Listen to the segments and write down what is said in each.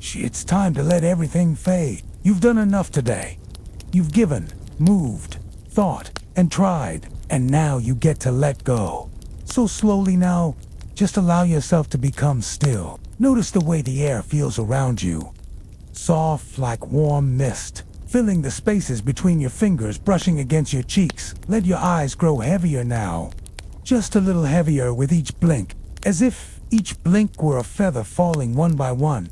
It's time to let everything fade. You've done enough today. You've given, moved, thought, and tried, and now you get to let go. So slowly now, just allow yourself to become still. Notice the way the air feels around you. Soft like warm mist, filling the spaces between your fingers, brushing against your cheeks. Let your eyes grow heavier now. Just a little heavier with each blink, as if each blink were a feather falling one by one.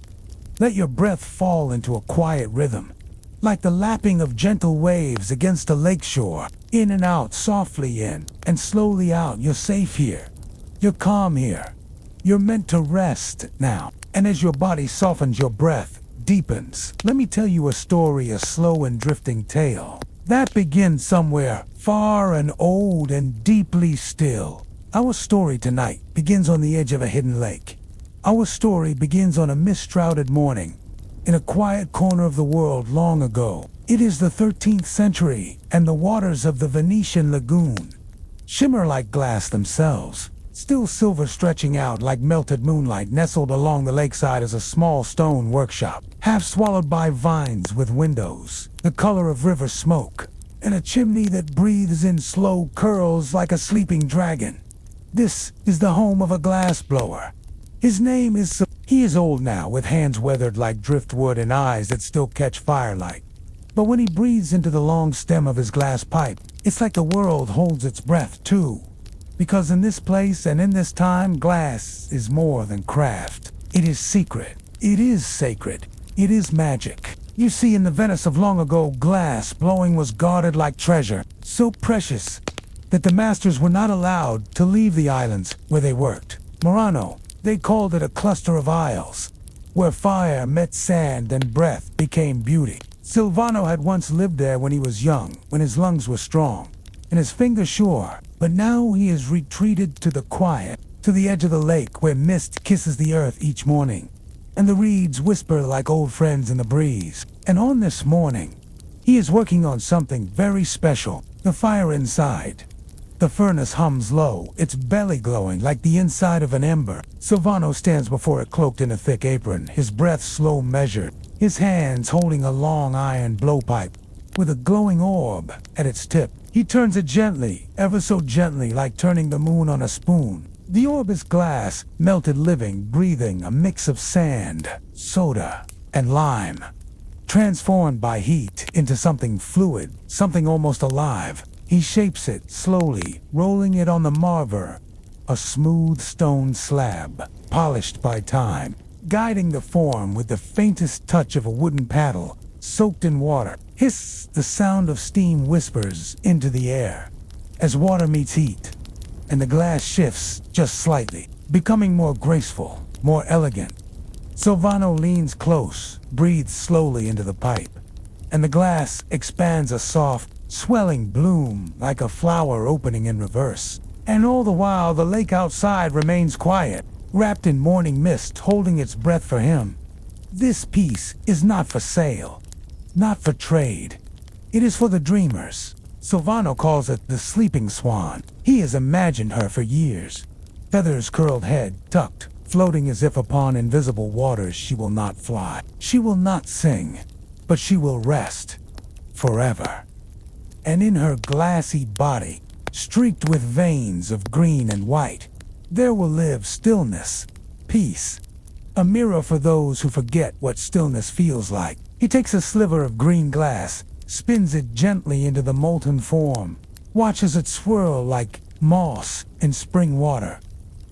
Let your breath fall into a quiet rhythm, like the lapping of gentle waves against a lakeshore. In and out, softly in, and slowly out. You're safe here. You're calm here. You're meant to rest now. And as your body softens, your breath deepens. Let me tell you a story, a slow and drifting tale that begins somewhere far and old and deeply still. Our story tonight begins on the edge of a hidden lake. Our story begins on a mist-shrouded morning in a quiet corner of the world long ago. It is the 13th century, and the waters of the Venetian lagoon shimmer like glass themselves. Still silver stretching out like melted moonlight. Nestled along the lakeside is a small stone workshop, half swallowed by vines with windows, the color of river smoke, and a chimney that breathes in slow curls like a sleeping dragon. This is the home of a glassblower. His name is... He is old now, with hands weathered like driftwood and eyes that still catch firelight. But when he breathes into the long stem of his glass pipe, it's like the world holds its breath too. Because in this place and in this time, glass is more than craft. It is secret. It is sacred. It is magic. You see, in the Venice of long ago, glass blowing was guarded like treasure, so precious that the masters were not allowed to leave the islands where they worked. Murano, they called it a cluster of isles, where fire met sand and breath became beauty. Silvano had once lived there when he was young, when his lungs were strong, and his fingers sure. But now he is retreated to the quiet, to the edge of the lake where mist kisses the earth each morning, and the reeds whisper like old friends in the breeze. And on this morning, he is working on something very special. The fire inside. The furnace hums low, its belly glowing like the inside of an ember. Silvano stands before it cloaked in a thick apron, his breath slow measured, his hands holding a long iron blowpipe with a glowing orb at its tip. He turns it gently, ever so gently, like turning the moon on a spoon. The orb is glass, melted living, breathing, a mix of sand, soda, and lime, transformed by heat into something fluid, something almost alive. He shapes it slowly, rolling it on the marver, a smooth stone slab, polished by time, guiding the form with the faintest touch of a wooden paddle, soaked in water. Hiss, the sound of steam whispers into the air as water meets heat, and the glass shifts just slightly, becoming more graceful, more elegant. Silvano leans close, breathes slowly into the pipe, and the glass expands a soft, swelling bloom like a flower opening in reverse. And all the while, the lake outside remains quiet, wrapped in morning mist, holding its breath for him. This piece is not for sale, not for trade. It is for the dreamers. Silvano calls it the sleeping swan. He has imagined her for years. Feathers curled head tucked, floating as if upon invisible waters. She will not fly. She will not sing, but she will rest forever. And in her glassy body, streaked with veins of green and white, there will live stillness, peace, a mirror for those who forget what stillness feels like. He takes a sliver of green glass, spins it gently into the molten form, watches it swirl like moss in spring water.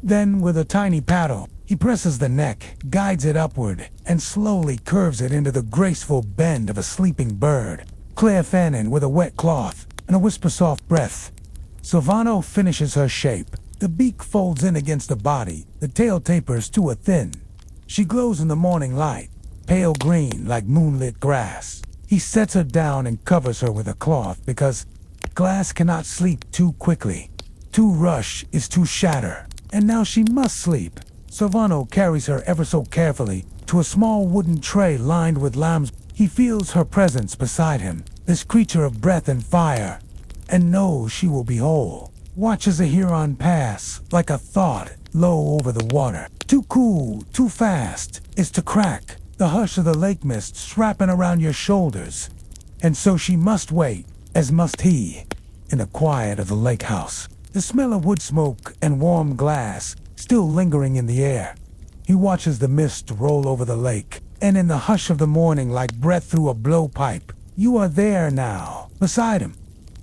Then, with a tiny paddle, he presses the neck, guides it upward, and slowly curves it into the graceful bend of a sleeping bird. Claire Fannin with a wet cloth and a whisper-soft breath. Silvano finishes her shape. The beak folds in against the body, the tail tapers to a thin. She glows in the morning light, pale green like moonlit grass. He sets her down and covers her with a cloth because glass cannot sleep too quickly. Too rush is too shatter, and now she must sleep. Silvano carries her ever so carefully to a small wooden tray lined with lambs. He feels her presence beside him, this creature of breath and fire, and knows she will be whole. Watches a heron pass, like a thought, low over the water. Too cool, too fast, is to crack. the hush of the lake mist wrapping around your shoulders. And so she must wait, as must he, in the quiet of the lake house. The smell of wood smoke and warm glass still lingering in the air. He watches the mist roll over the lake, and in the hush of the morning, like breath through a blowpipe, you are there now, beside him.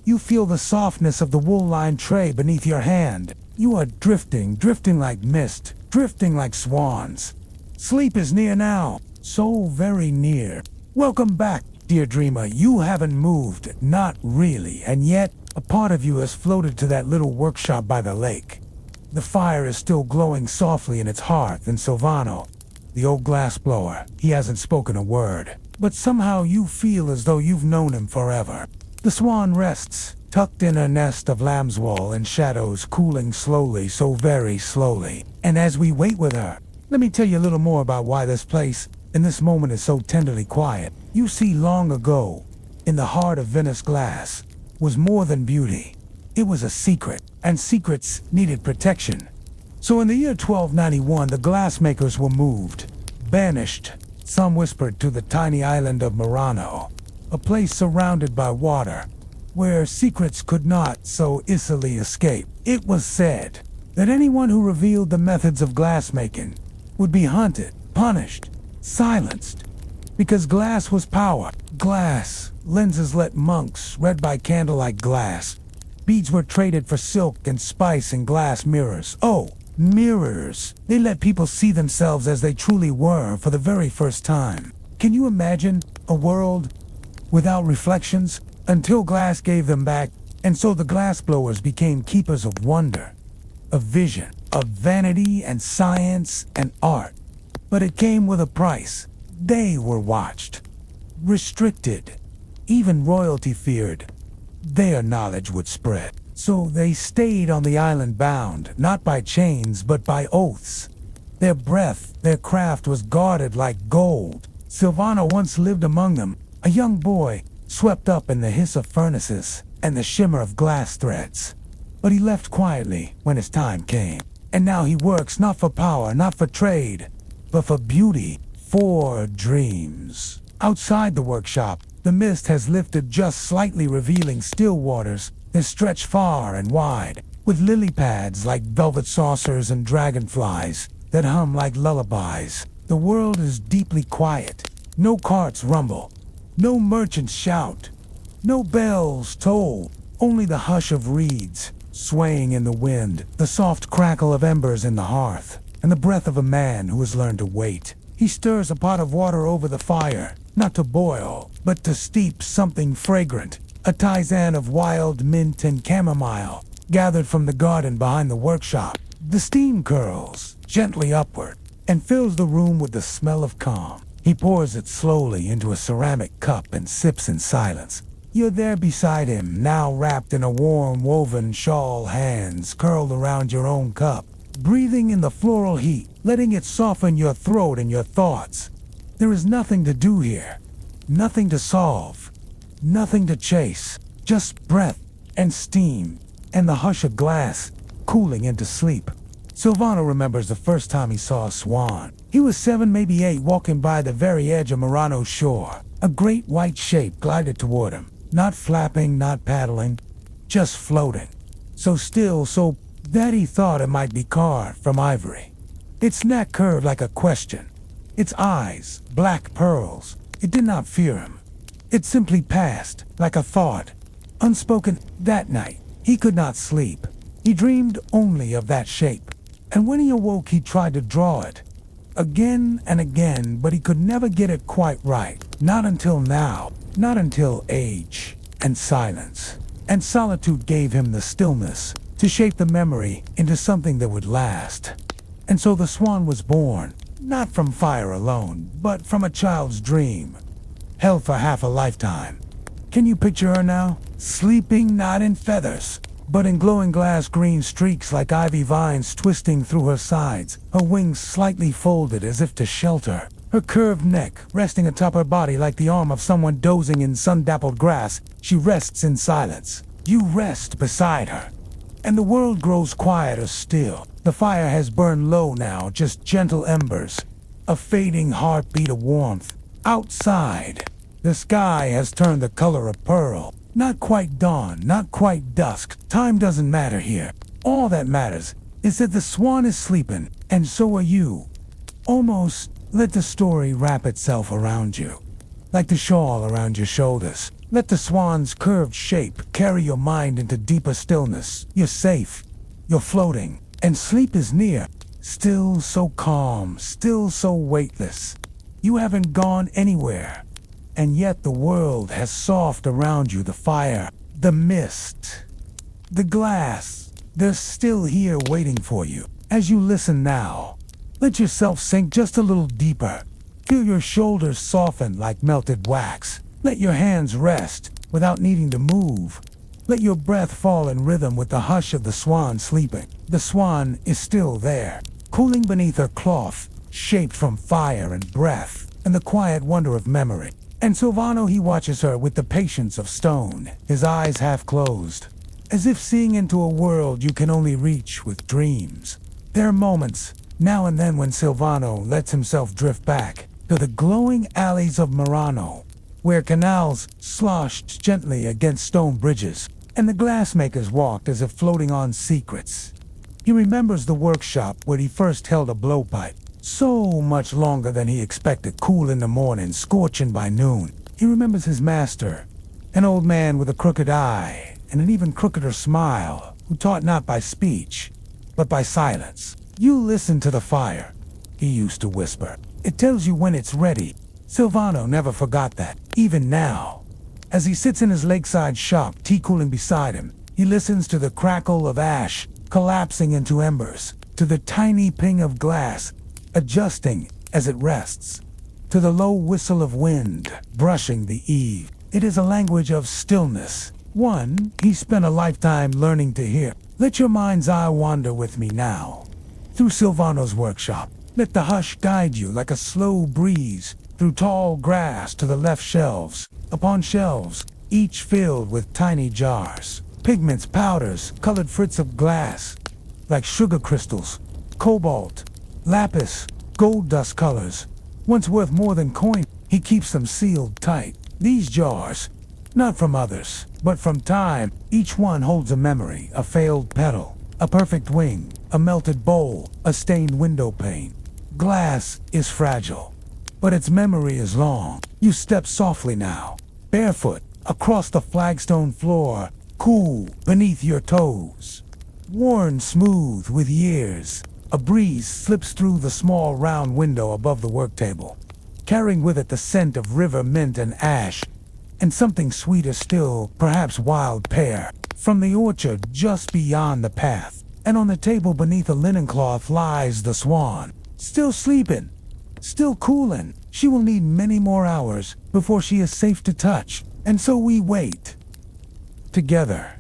You feel the softness of the wool-lined tray beneath your hand. You are drifting like mist, drifting like swans. Sleep is near now, so very near. Welcome back, dear dreamer. You haven't moved, not really, and yet a part of you has floated to that little workshop by the lake. The fire is still glowing softly in its hearth, and Silvano, the old glassblower, he hasn't spoken a word. But somehow you feel as though you've known him forever. The swan rests, tucked in her nest of lambswool and shadows, cooling slowly, so very slowly. And as we wait with her, let me tell you a little more about why this place, in this moment, is so tenderly quiet. You see, long ago, in the heart of Venice, glass was more than beauty. It was a secret, and secrets needed protection. So in the year 1291, the glassmakers were moved, banished, some whispered, to the tiny island of Murano, a place surrounded by water, where secrets could not so easily escape. It was said that anyone who revealed the methods of glassmaking would be hunted, punished, silenced, because glass was power. Glass, lenses let monks read by candlelight glass. Beads were traded for silk and spice in glass mirrors. Oh, mirrors! They let people see themselves as they truly were for the very first time. Can you imagine a world without reflections? Until glass gave them back, and so the glassblowers became keepers of wonder, of vision, of vanity and science and art. But it came with a price. They were watched, restricted. Even royalty feared their knowledge would spread. So they stayed on the island, bound, not by chains, but by oaths. Their breath, their craft was guarded like gold. Silvano once lived among them, a young boy, swept up in the hiss of furnaces and the shimmer of glass threads. But he left quietly when his time came. And now he works not for power, not for trade, but for beauty, for dreams. Outside the workshop, the mist has lifted just slightly, revealing still waters that stretch far and wide, with lily pads like velvet saucers and dragonflies that hum like lullabies. The world is deeply quiet. No carts rumble, no merchants shout, no bells toll, only the hush of reeds swaying in the wind, the soft crackle of embers in the hearth, and the breath of a man who has learned to wait. He stirs a pot of water over the fire, not to boil, but to steep something fragrant, a tisane of wild mint and chamomile, gathered from the garden behind the workshop. The steam curls gently upward and fills the room with the smell of calm. He pours it slowly into a ceramic cup and sips in silence. You're there beside him, now wrapped in a warm woven shawl, hands curled around your own cup, breathing in the floral heat, letting it soften your throat and your thoughts. There is nothing to do here, nothing to solve, nothing to chase, just breath and steam and the hush of glass cooling into sleep. Silvano remembers the first time he saw a swan. He was 7, maybe 8, walking by the very edge of Murano's shore. A great white shape glided toward him, not flapping, not paddling, just floating. So still, so that he thought it might be carved from ivory. Its neck curved like a question, its eyes black pearls. It did not fear him. It simply passed, like a thought, unspoken. That night, he could not sleep. He dreamed only of that shape. And when he awoke, he tried to draw it, again and again, but he could never get it quite right. Not until now, not until age and silence and solitude gave him the stillness to shape the memory into something that would last. And so the swan was born, not from fire alone, but from a child's dream, held for half a lifetime. Can you picture her now? Sleeping not in feathers, but in glowing glass green streaks like ivy vines twisting through her sides, her wings slightly folded as if to shelter, her curved neck resting atop her body like the arm of someone dozing in sun-dappled grass. She rests in silence. You rest beside her, and the world grows quieter still. The fire has burned low now, just gentle embers, a fading heartbeat of warmth. Outside, the sky has turned the color of pearl. Not quite dawn, not quite dusk. Time doesn't matter here. All that matters is that the swan is sleeping, and so are you. Almost let the story wrap itself around you, like the shawl around your shoulders. Let the swan's curved shape carry your mind into deeper stillness. You're safe, you're floating, and sleep is near. Still so calm, still so weightless. You haven't gone anywhere, and yet the world has soft around you. The fire, the mist, the glass, they're still here waiting for you. As you listen now, let yourself sink just a little deeper. Feel your shoulders soften like melted wax. Let your hands rest without needing to move. Let your breath fall in rhythm with the hush of the swan sleeping. The swan is still there, cooling beneath her cloth, shaped from fire and breath, and the quiet wonder of memory. And Silvano, he watches her with the patience of stone, his eyes half closed, as if seeing into a world you can only reach with dreams. There are moments, now and then, when Silvano lets himself drift back to the glowing alleys of Murano, where canals sloshed gently against stone bridges, and the glassmakers walked as if floating on secrets. He remembers the workshop where he first held a blowpipe, so much longer than he expected, cool in the morning, scorching by noon. He remembers his master, an old man with a crooked eye and an even crookeder smile, who taught not by speech, but by silence. "You listen to the fire," he used to whisper. "It tells you when it's ready." Silvano never forgot that, even now. As he sits in his lakeside shop, tea cooling beside him, he listens to the crackle of ash collapsing into embers, to the tiny ping of glass adjusting as it rests, to the low whistle of wind brushing the eave. It is a language of stillness, one he spent a lifetime learning to hear. Let your mind's eye wander with me now, through Silvano's workshop. Let the hush guide you like a slow breeze through tall grass to the left shelves, upon shelves, each filled with tiny jars, pigments, powders, colored frits of glass, like sugar crystals, cobalt, lapis, gold dust colors, once worth more than coin. He keeps them sealed tight. These jars, not from others, but from time, each one holds a memory, a failed petal, a perfect wing, a melted bowl, a stained window pane. Glass is fragile, but its memory is long. You step softly now, barefoot, across the flagstone floor, cool beneath your toes. Worn smooth with years, a breeze slips through the small round window above the work table, carrying with it the scent of river mint and ash, and something sweeter still, perhaps wild pear, from the orchard just beyond the path. And on the table beneath a linen cloth lies the swan, still sleeping, still cooling. She will need many more hours before she is safe to touch, and so we wait together.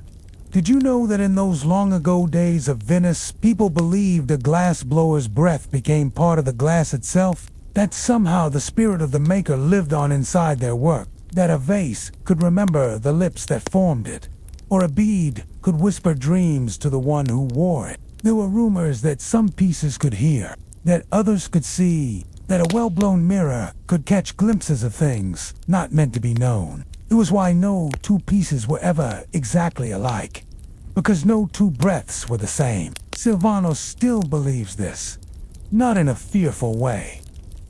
Did you know that in those long ago days of Venice, people believed a glassblower's breath became part of the glass itself? That somehow the spirit of the maker lived on inside their work? That a vase could remember the lips that formed it? Or a bead could whisper dreams to the one who wore it? There were rumors that some pieces could hear, that others could see, that a well-blown mirror could catch glimpses of things not meant to be known. It was why no two pieces were ever exactly alike, because no two breaths were the same. Silvano still believes this, not in a fearful way,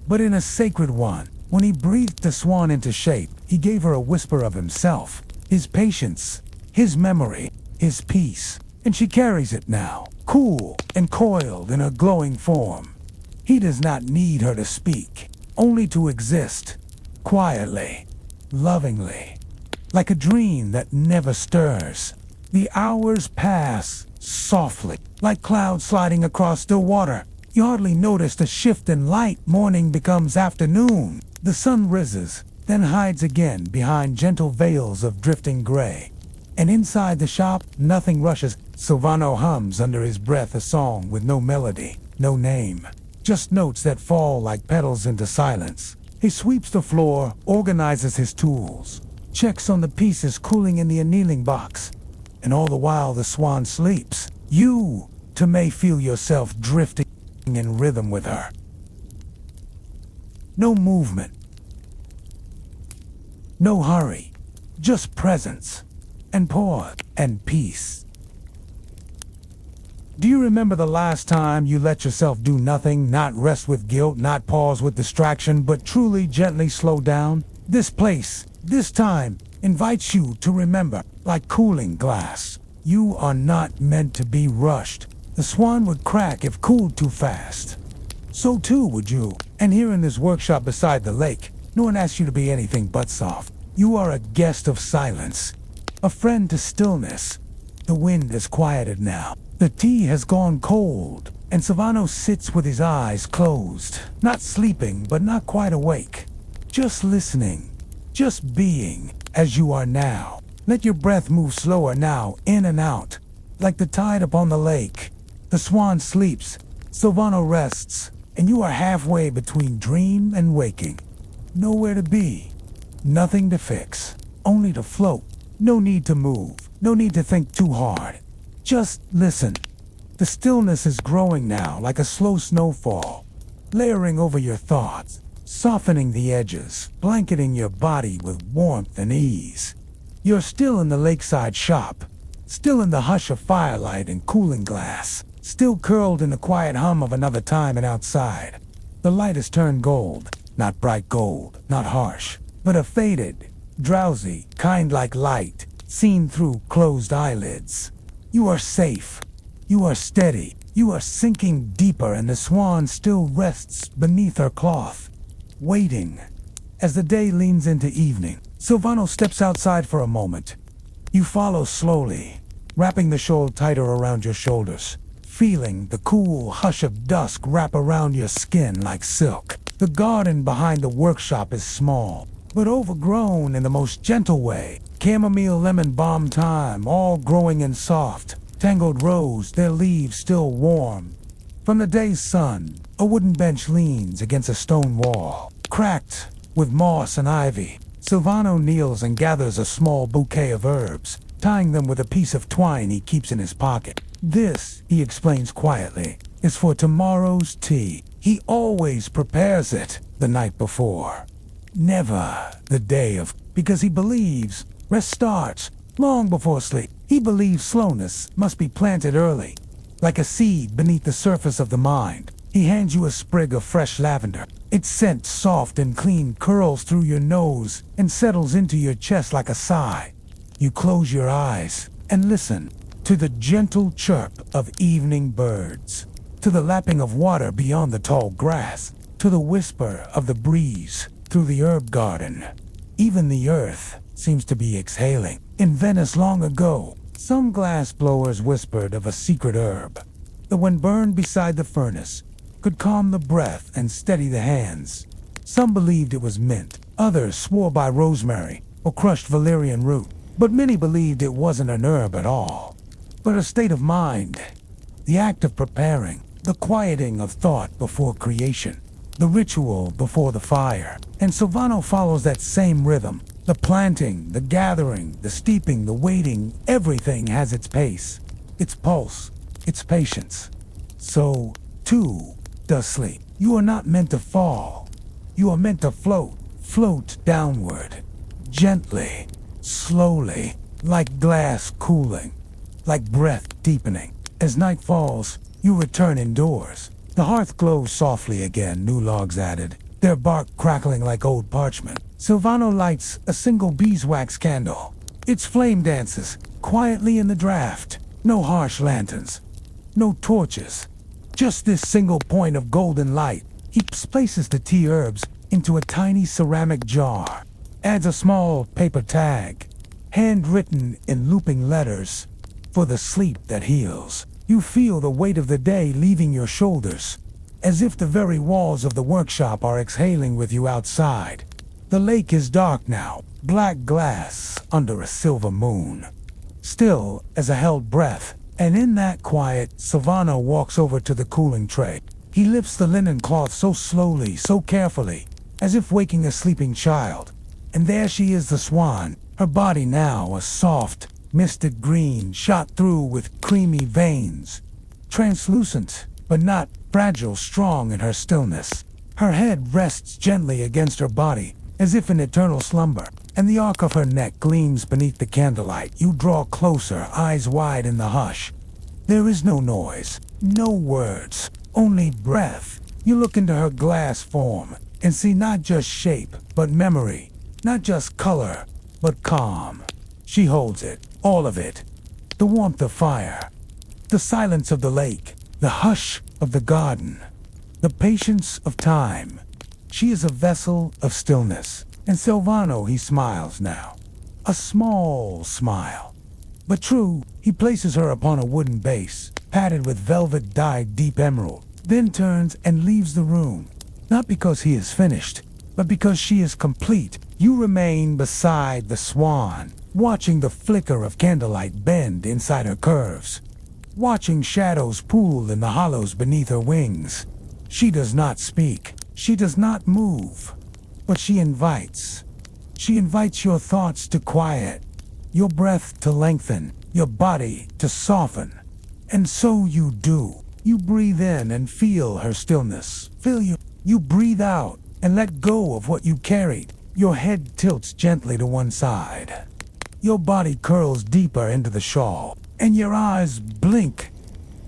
but in a sacred one. When he breathed the swan into shape, he gave her a whisper of himself, his patience, his memory, his peace, and she carries it now, cool and coiled in her glowing form. He does not need her to speak, only to exist, quietly, lovingly, like a dream that never stirs. The hours pass softly, like clouds sliding across still water. You hardly notice the shift in light. Morning becomes afternoon. The sun rises, then hides again behind gentle veils of drifting gray. And inside the shop, nothing rushes. Silvano hums under his breath a song with no melody, no name, just notes that fall like petals into silence. He sweeps the floor, organizes his tools, checks on the pieces cooling in the annealing box, and all the while the swan sleeps. You, too, may feel yourself drifting in rhythm with her. No movement. No hurry. Just presence. And pause. And peace. Do you remember the last time you let yourself do nothing, not rest with guilt, not pause with distraction, but truly gently slow down? This place, this time, invites you to remember, like cooling glass. You are not meant to be rushed. The Swan would crack if cooled too fast. So too would you. And here in this workshop beside the lake, no one asks you to be anything but soft. You are a guest of silence, a friend to stillness. The wind has quieted now. The tea has gone cold, and Silvano sits with his eyes closed, not sleeping, but not quite awake. Just listening, just being, as you are now. Let your breath move slower now, in and out, like the tide upon the lake. The swan sleeps, Silvano rests, and you are halfway between dream and waking. Nowhere to be, nothing to fix, only to float. No need to move, no need to think too hard. Just listen. The stillness is growing now like a slow snowfall, layering over your thoughts, softening the edges, blanketing your body with warmth and ease. You're still in the lakeside shop, still in the hush of firelight and cooling glass, still curled in the quiet hum of another time and outside. The light has turned gold, not bright gold, not harsh, but a faded, drowsy, kind-like light, seen through closed eyelids. You are safe. You are steady. You are sinking deeper, and the swan still rests beneath her cloth, waiting. As the day leans into evening, Silvano steps outside for a moment. You follow slowly, wrapping the shawl tighter around your shoulders, feeling the cool hush of dusk wrap around your skin like silk. The garden behind the workshop is small, but overgrown in the most gentle way. Chamomile, lemon, balm, thyme, all growing in soft, tangled rows, their leaves still warm. From the day's sun, a wooden bench leans against a stone wall, cracked with moss and ivy. Silvano kneels and gathers a small bouquet of herbs, tying them with a piece of twine he keeps in his pocket. This, he explains quietly, is for tomorrow's tea. He always prepares it the night before, never the day of, because he believes rest starts long before sleep. He believes slowness must be planted early, like a seed beneath the surface of the mind. He hands you a sprig of fresh lavender. Its scent, soft and clean, curls through your nose and settles into your chest like a sigh. You close your eyes and listen to the gentle chirp of evening birds, to the lapping of water beyond the tall grass, to the whisper of the breeze through the herb garden. Even the earth seems to be exhaling. In Venice long ago, some glassblowers whispered of a secret herb that when burned beside the furnace could calm the breath and steady the hands. Some believed it was mint, others swore by rosemary or crushed valerian root, but many believed it wasn't an herb at all, but a state of mind, the act of preparing, the quieting of thought before creation, the ritual before the fire. And Silvano follows that same rhythm. The planting, the gathering, the steeping, the waiting, everything has its pace, its pulse, its patience. So, too, does sleep. You are not meant to fall. You are meant to float downward, gently, slowly, like glass cooling, like breath deepening. As night falls, you return indoors. The hearth glows softly again, new logs added, their bark crackling like old parchment. Silvano lights a single beeswax candle. Its flame dances quietly in the draft. No harsh lanterns, no torches, just this single point of golden light. He places the tea herbs into a tiny ceramic jar, adds a small paper tag, handwritten in looping letters, for the sleep that heals. You feel the weight of the day leaving your shoulders, as if the very walls of the workshop are exhaling with you outside. The lake is dark now, black glass under a silver moon, still as a held breath, and in that quiet, Silvano walks over to the cooling tray. He lifts the linen cloth so slowly, so carefully, as if waking a sleeping child. And there she is, the swan, her body now a soft, misted green shot through with creamy veins, translucent, but not fragile, strong in her stillness. Her head rests gently against her body, as if in eternal slumber, and the arc of her neck gleams beneath the candlelight. You draw closer, eyes wide in the hush. There is no noise, no words, only breath. You look into her glass form and see not just shape, but memory. Not just color, but calm. She holds it, all of it. The warmth of fire, the silence of the lake, the hush of the garden, the patience of time. She is a vessel of stillness. And Silvano, he smiles now. A small smile. But true, he places her upon a wooden base, padded with velvet dyed deep emerald, then turns and leaves the room. Not because he is finished, but because she is complete. You remain beside the Swan, watching the flicker of candlelight bend inside her curves, watching shadows pool in the hollows beneath her wings. She does not speak, she does not move, but she invites. She invites your thoughts to quiet, your breath to lengthen, your body to soften. And so you do. You breathe in and feel her stillness. You breathe out and let go of what you carried. Your head tilts gently to one side. Your body curls deeper into the shawl, and your eyes blink.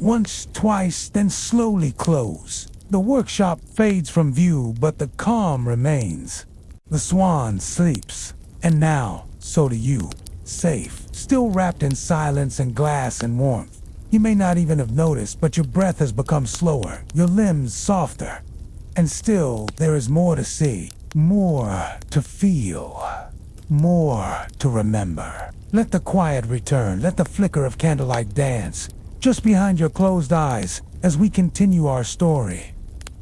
Once, twice, then slowly close. The workshop fades from view, but the calm remains. The Swan sleeps, and now, so do you. Safe, still wrapped in silence and glass and warmth. You may not even have noticed, but your breath has become slower, your limbs softer. And still, there is more to see, more to feel, more to remember. Let the quiet return, let the flicker of candlelight dance, just behind your closed eyes, as we continue our story.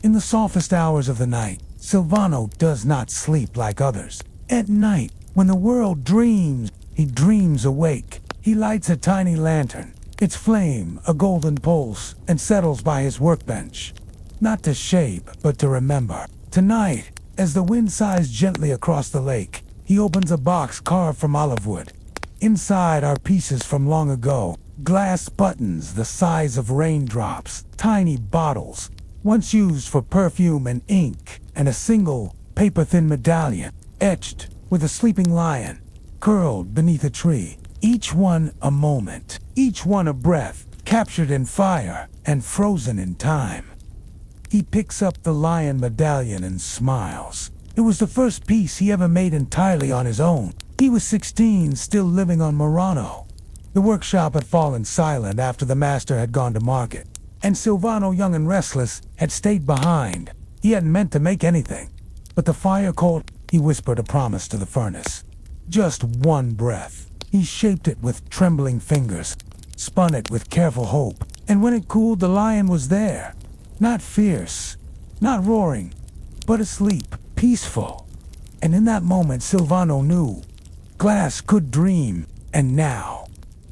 In the softest hours of the night, Silvano does not sleep like others. At night, when the world dreams, he dreams awake. He lights a tiny lantern, its flame a golden pulse, and settles by his workbench. Not to shape, but to remember. Tonight, as the wind sighs gently across the lake, he opens a box carved from olive wood. Inside are pieces from long ago, glass buttons the size of raindrops, tiny bottles, once used for perfume and ink, and a single, paper-thin medallion, etched with a sleeping lion, curled beneath a tree. Each one a moment, each one a breath, captured in fire and frozen in time. He picks up the lion medallion and smiles. It was the first piece he ever made entirely on his own. He was 16, still living on Murano. The workshop had fallen silent after the master had gone to market, and Silvano, young and restless, had stayed behind. He hadn't meant to make anything, but the fire called. He whispered a promise to the furnace. Just one breath. He shaped it with trembling fingers, spun it with careful hope, and when it cooled, the lion was there. Not fierce, not roaring, but asleep, peaceful. And in that moment, Silvano knew glass could dream, and now,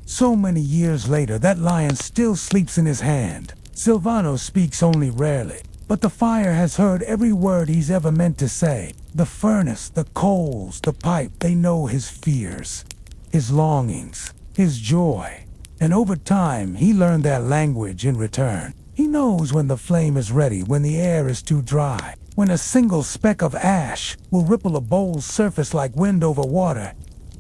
so many years later, that lion still sleeps in his hand. Silvano speaks only rarely, but the fire has heard every word he's ever meant to say. The furnace, the coals, the pipe, they know his fears, his longings, his joy. And over time, he learned their language in return. He knows when the flame is ready, when the air is too dry, when a single speck of ash will ripple a bowl's surface like wind over water.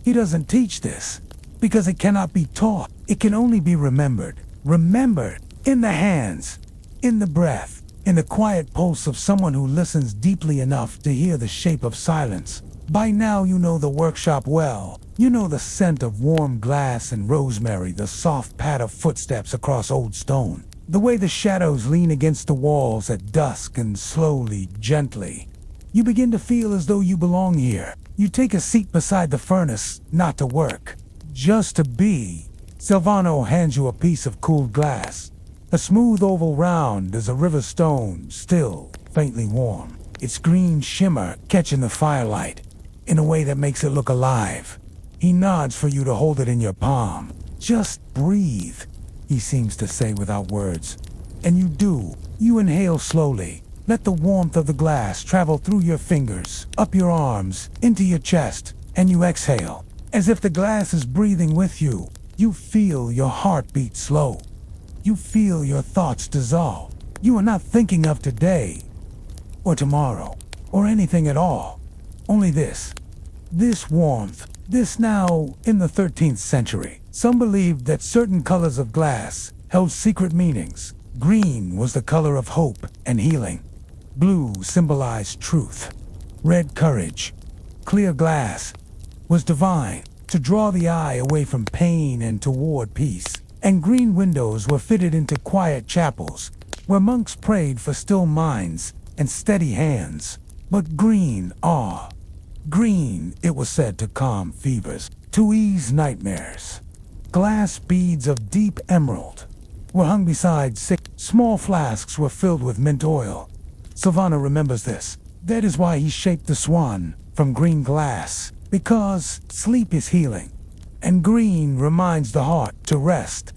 He doesn't teach this, because it cannot be taught. It can only be remembered. Remembered in the hands, in the breath, in the quiet pulse of someone who listens deeply enough to hear the shape of silence. By now you know the workshop well. You know the scent of warm glass and rosemary, the soft pad of footsteps across old stone, the way the shadows lean against the walls at dusk, and slowly, gently, you begin to feel as though you belong here. You take a seat beside the furnace, not to work, just to be. Silvano hands you a piece of cooled glass, a smooth oval round as a river stone, still faintly warm, its green shimmer catching the firelight in a way that makes it look alive. He nods for you to hold it in your palm. Just breathe, he seems to say without words. And you do. You inhale slowly. Let the warmth of the glass travel through your fingers, up your arms, into your chest, and you exhale. As if the glass is breathing with you. You feel your heart beat slow. You feel your thoughts dissolve. You are not thinking of today. or tomorrow, or anything at all. Only this. This warmth. This now, in the 13th century, some believed that certain colors of glass held secret meanings. Green was the color of hope and healing. Blue symbolized truth. Red, courage. Clear glass was divine, to draw the eye away from pain and toward peace. And green windows were fitted into quiet chapels, where monks prayed for still minds and steady hands. But green, green, it was said to calm fevers, to ease nightmares. Glass beads of deep emerald were hung beside small flasks were filled with mint oil. Silvano remembers this. That is why he shaped the swan from green glass, because sleep is healing, and green reminds the heart to rest.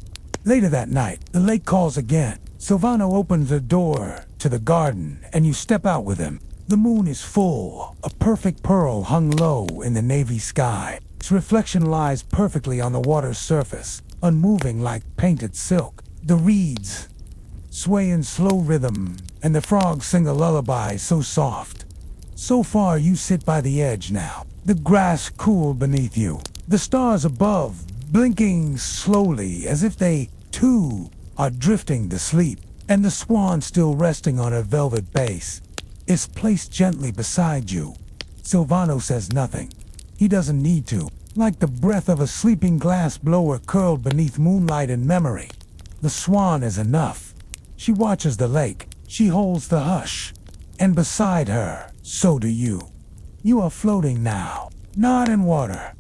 Later that night, the lake calls again. Silvano opens the door to the garden, and you step out with him. The moon is full, a perfect pearl hung low in the navy sky. Its reflection lies perfectly on the water's surface, unmoving like painted silk. The reeds sway in slow rhythm, and the frogs sing a lullaby so soft. So far you sit by the edge now. The grass cooled beneath you. The stars above blinking slowly as if they, too, are drifting to sleep. And the swan, still resting on her velvet base, is placed gently beside you. Silvano says nothing. He doesn't need to. Like the breath of a sleeping glass blower curled beneath moonlight and memory. The swan is enough. She watches the lake. She holds the hush. And beside her, so do you. You are floating now, not in water,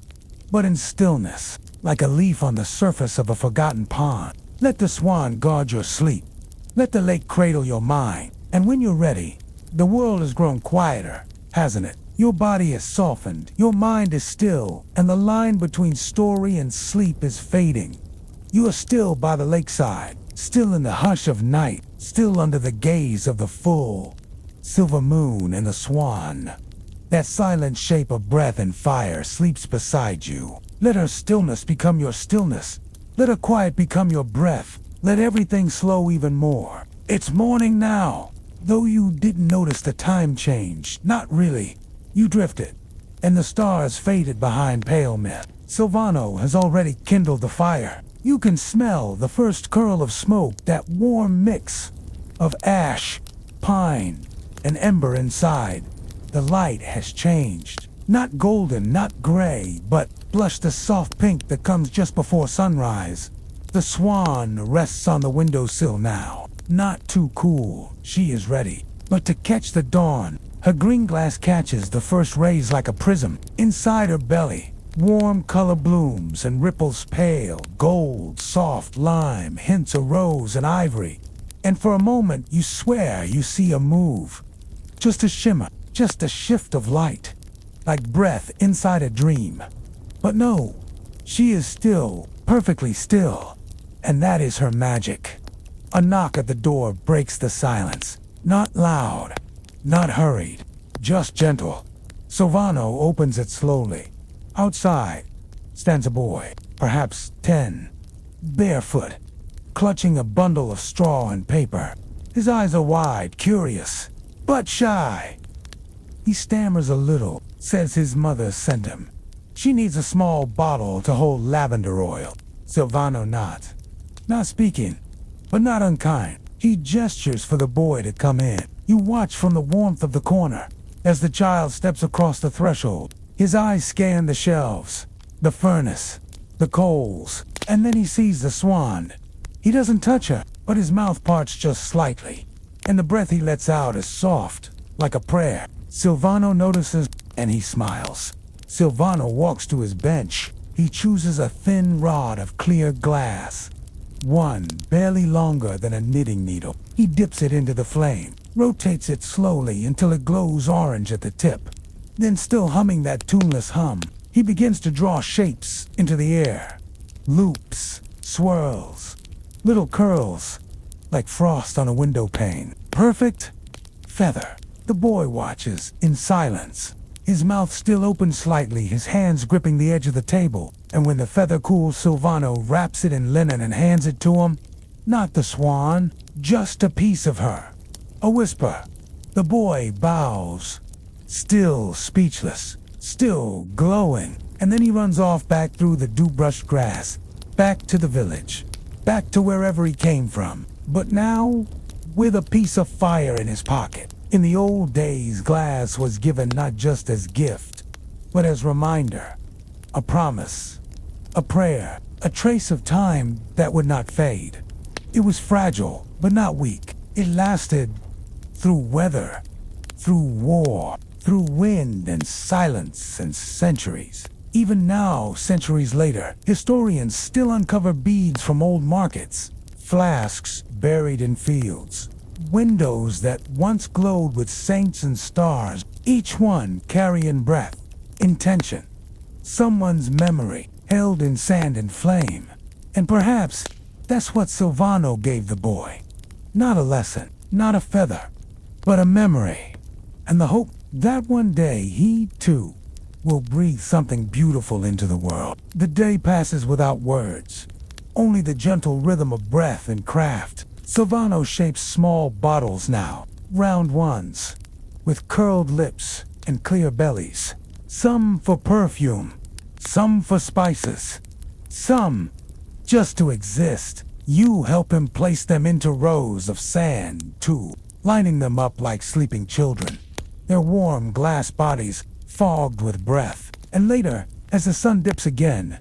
but in stillness, like a leaf on the surface of a forgotten pond. Let the swan guard your sleep. Let the lake cradle your mind. And when you're ready, the world has grown quieter, hasn't it? Your body is softened, your mind is still, and the line between story and sleep is fading. You are still by the lakeside, still in the hush of night, still under the gaze of the full silver moon, and the swan, that silent shape of breath and fire, sleeps beside you. Let her stillness become your stillness. Let her quiet become your breath. Let everything slow even more. It's morning now. Though you didn't notice the time change, not really. You drifted, and the stars faded behind pale mist. Silvano has already kindled the fire. You can smell the first curl of smoke, that warm mix of ash, pine, and ember inside. The light has changed. Not golden, not gray, but blushed a soft pink that comes just before sunrise. The swan rests on the windowsill now. Not too cool, she is ready. But to catch the dawn, her green glass catches the first rays like a prism. Inside her belly, warm color blooms and ripples pale, gold, soft lime, hints of rose and ivory. And for a moment you swear you see her move. Just a shimmer, just a shift of light, like breath inside a dream. But no, she is still, perfectly still, and that is her magic. A knock at the door breaks the silence. Not loud, not hurried, just gentle. Silvano opens it slowly. Outside stands a boy, perhaps 10, barefoot, clutching a bundle of straw and paper. His eyes are wide, curious, but shy. He stammers a little, says his mother sent him. She needs a small bottle to hold lavender oil. Silvano nods, not speaking, but not unkind. He gestures for the boy to come in. You watch from the warmth of the corner as the child steps across the threshold. His eyes scan the shelves, the furnace, the coals, and then he sees the swan. He doesn't touch her, but his mouth parts just slightly, and the breath he lets out is soft, like a prayer. Silvano notices, and he smiles. Silvano walks to his bench. He chooses a thin rod of clear glass, one barely longer than a knitting needle. He dips it into the flame, rotates it slowly until it glows orange at the tip. Then, still humming that tuneless hum, he begins to draw shapes into the air. Loops, swirls, little curls, like frost on a window pane. Perfect feather. The boy watches in silence, his mouth still open slightly, his hands gripping the edge of the table. And when the feather cools, Silvano wraps it in linen and hands it to him. Not the swan, just a piece of her. A whisper, The boy bows, still speechless, still glowing, and then he runs off back through the dew-brushed grass, back to the village, back to wherever he came from, but now with a piece of fire in his pocket. In the old days, glass was given not just as gift, but as reminder, a promise, a prayer, a trace of time that would not fade. It was fragile, but not weak. It lasted through weather, through war, through wind and silence and centuries. Even now, centuries later, historians still uncover beads from old markets, flasks buried in fields, windows that once glowed with saints and stars, each one carrying breath, intention, someone's memory held in sand and flame. And perhaps that's what Silvano gave the boy. Not a lesson, not a feather, but a memory, and the hope that one day he, too, will breathe something beautiful into the world. The day passes without words, only the gentle rhythm of breath and craft. Silvano shapes small bottles now, round ones, with curled lips and clear bellies. Some for perfume, some for spices, some just to exist. You help him place them into rows of sand, too, lining them up like sleeping children, their warm glass bodies fogged with breath. And later, as the sun dips again,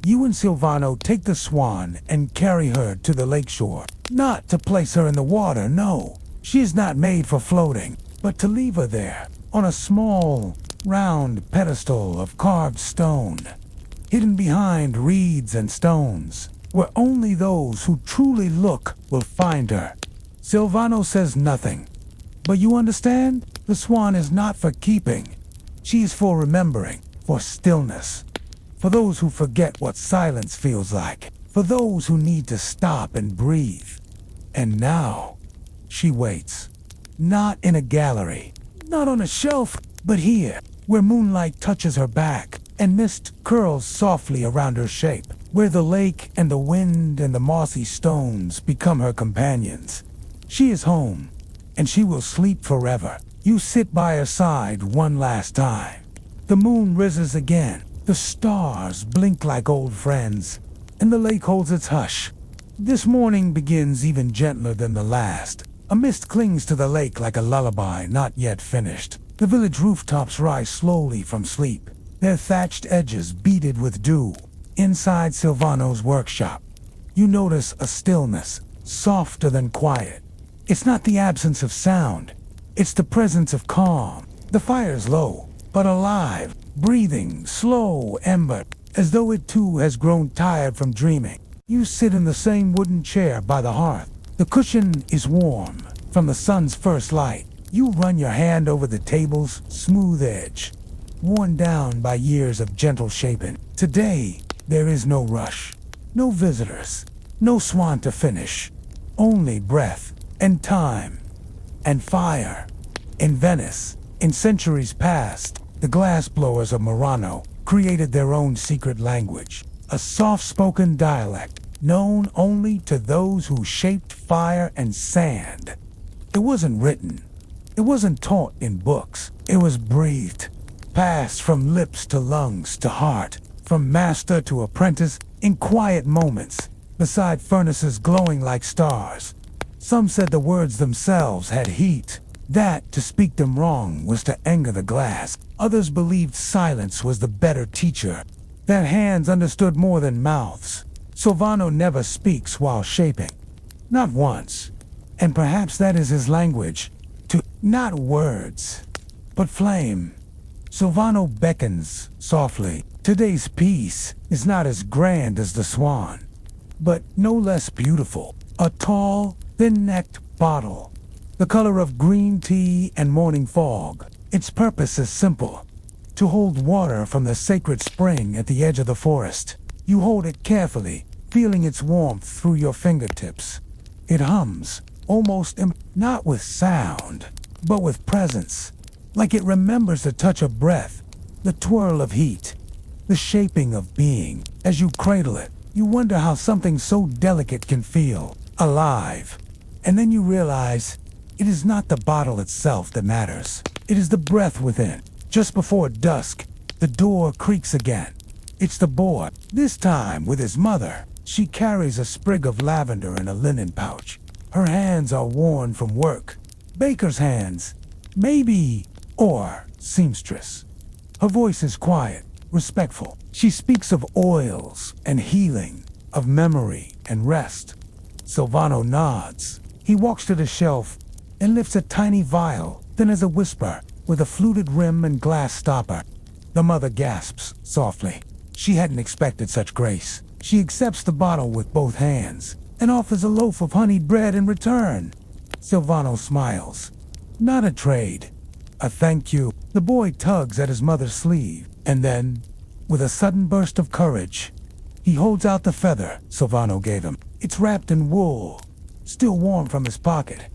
you and Silvano take the Swan and carry her to the lakeshore. Not to place her in the water, no. She is not made for floating, but to leave her there, on a small, round pedestal of carved stone, hidden behind reeds and stones, where only those who truly look will find her. Silvano says nothing, but you understand? The Swan is not for keeping. She is for remembering, for stillness, for those who forget what silence feels like, for those who need to stop and breathe. And now, she waits. Not in a gallery, not on a shelf, but here, where moonlight touches her back, and mist curls softly around her shape, where the lake and the wind and the mossy stones become her companions. She is home, and she will sleep forever. You sit by her side one last time. The moon rises again, the stars blink like old friends, and the lake holds its hush. This morning begins even gentler than the last. A mist clings to the lake like a lullaby not yet finished. The village rooftops rise slowly from sleep, their thatched edges beaded with dew. Inside Silvano's workshop, you notice a stillness, softer than quiet. It's not the absence of sound, it's the presence of calm. The fire's low, but alive, breathing, slow ember, as though it too has grown tired from dreaming. You sit in the same wooden chair by the hearth. The cushion is warm from the sun's first light. You run your hand over the table's smooth edge, worn down by years of gentle shaping. Today, there is no rush, no visitors, no Swan to finish, only breath and time and fire. In Venice, in centuries past, the glassblowers of Murano created their own secret language, a soft-spoken dialect known only to those who shaped fire and sand. It wasn't written. It wasn't taught in books. It was breathed, passed from lips to lungs to heart, from master to apprentice, in quiet moments, beside furnaces glowing like stars. Some said the words themselves had heat, that to speak them wrong was to anger the glass. Others believed silence was the better teacher, that hands understood more than mouths. Silvano never speaks while shaping, not once, and perhaps that is his language, to not words, but flame. Silvano beckons softly. Today's piece is not as grand as the Swan, but no less beautiful. A tall, thin-necked bottle, the color of green tea and morning fog. Its purpose is simple, to hold water from the sacred spring at the edge of the forest. You hold it carefully, feeling its warmth through your fingertips. It hums, almost not with sound, but with presence, like it remembers the touch of breath, the twirl of heat, the shaping of being. As you cradle it, you wonder how something so delicate can feel alive. And then you realize It is not the bottle itself that matters. It is the breath within. Just before dusk, the door creaks again. It's the boy, this time with his mother. She carries a sprig of lavender in a linen pouch. Her hands are worn from work. Baker's hands, maybe, or seamstress. Her voice is quiet, respectful. She speaks of oils and healing, of memory and rest. Silvano nods. He walks to the shelf and lifts a tiny vial, then as a whisper, with a fluted rim and glass stopper. The mother gasps softly. She hadn't expected such grace. She accepts the bottle with both hands and offers a loaf of honeyed bread in return. Silvano smiles. Not a trade. A thank you. The boy tugs at his mother's sleeve, and then, with a sudden burst of courage, he holds out the feather Silvano gave him. It's wrapped in wool, still warm from his pocket.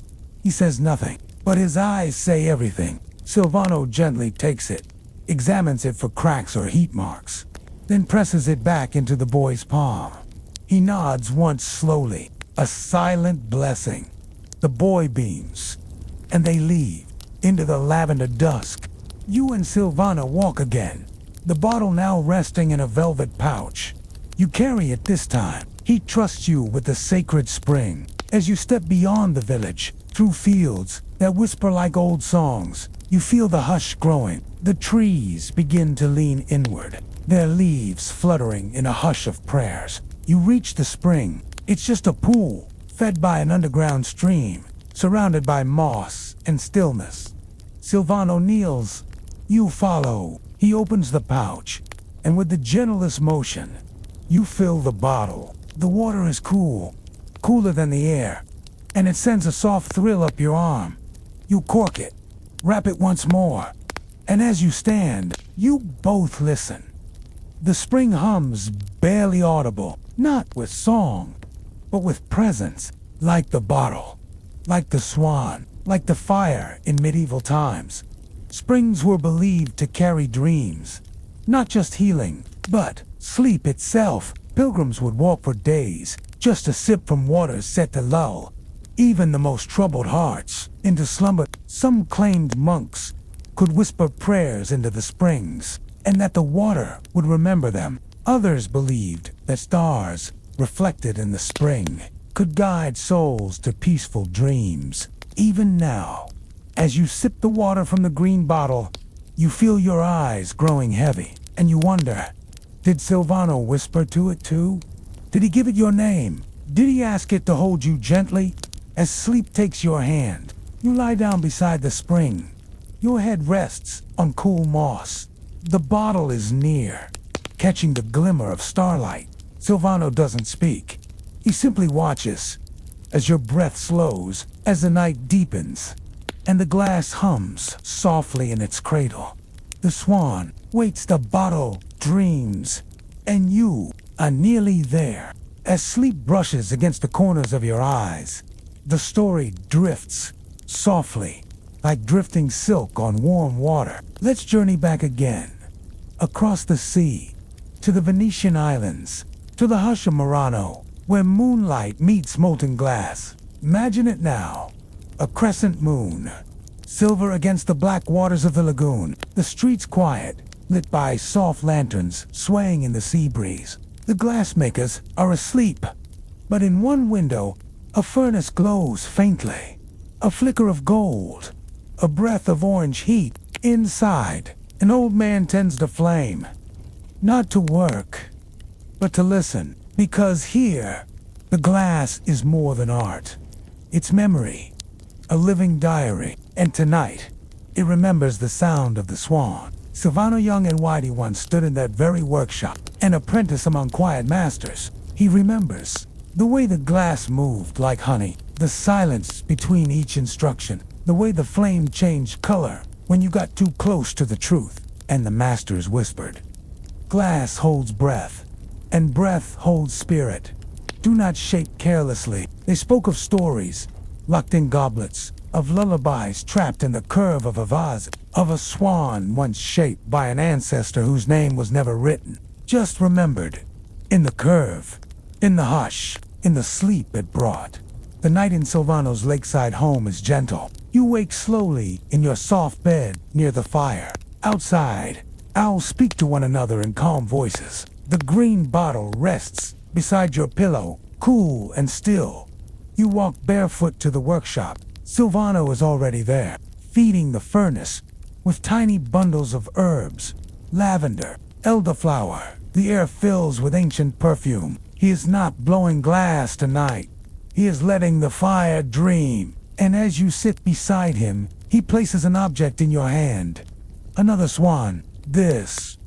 He says nothing, but his eyes say everything. Silvano gently takes it, examines it for cracks or heat marks, then presses it back into the boy's palm. He nods once slowly, a silent blessing. The boy beams, and they leave into the lavender dusk. You and Silvano walk again, the bottle now resting in a velvet pouch. You carry it this time. He trusts you with the sacred spring. As you step beyond the village, through fields that whisper like old songs, you feel the hush growing. The trees begin to lean inward, their leaves fluttering in a hush of prayers. You reach the spring. It's just a pool, fed by an underground stream, surrounded by moss and stillness. Silvano kneels. You follow. He opens the pouch, and with the gentlest motion, you fill the bottle. The water is cool, cooler than the air, and it sends a soft thrill up your arm. You cork it, wrap it once more, and as you stand, you both listen. The spring hums, barely audible, not with song, but with presence, like the bottle, like the swan, like the fire in medieval times. Springs were believed to carry dreams, not just healing, but sleep itself. Pilgrims would walk for days just to sip from waters set to lull even the most troubled hearts into slumber. Some claimed monks could whisper prayers into the springs, and that the water would remember them. Others believed that stars, reflected in the spring, could guide souls to peaceful dreams. Even now, as you sip the water from the green bottle, you feel your eyes growing heavy, and you wonder, did Silvano whisper to it too? Did he give it your name? Did he ask it to hold you gently? As sleep takes your hand, you lie down beside the spring. Your head rests on cool moss. The bottle is near, catching the glimmer of starlight. Silvano doesn't speak. He simply watches as your breath slows, as the night deepens, and the glass hums softly in its cradle. The swan waits, the bottle dreams, and you are nearly there. As sleep brushes against the corners of your eyes, the story drifts softly, like drifting silk on warm water. Let's journey back again, across the sea, to the Venetian islands, to the hush of Murano, where moonlight meets molten glass. Imagine it now, a crescent moon, silver against the black waters of the lagoon. The streets quiet, lit by soft lanterns swaying in the sea breeze. The glassmakers are asleep, but in one window, a furnace glows faintly. A flicker of gold, a breath of orange heat. Inside, an old man tends the flame, not to work, but to listen, because here, the glass is more than art. It's memory, a living diary, and tonight, it remembers the sound of the swan. Silvano Young and Whitey once stood in that very workshop, an apprentice among quiet masters. He remembers the way the glass moved like honey, the silence between each instruction, the way the flame changed color when you got too close to the truth, and the masters whispered, "Glass holds breath, and breath holds spirit. Do not shake carelessly." They spoke of stories, locked in goblets, of lullabies trapped in the curve of a vase, of a swan once shaped by an ancestor whose name was never written, just remembered, in the curve, in the hush, in the sleep it brought. The night in Silvano's lakeside home is gentle. You wake slowly in your soft bed near the fire. Outside, owls speak to one another in calm voices. The green bottle rests beside your pillow, cool and still. You walk barefoot to the workshop. Silvano is already there, feeding the furnace with tiny bundles of herbs, lavender, elderflower. The air fills with ancient perfume. He is not blowing glass tonight. He is letting the fire dream. And as you sit beside him, he places an object in your hand. Another swan. This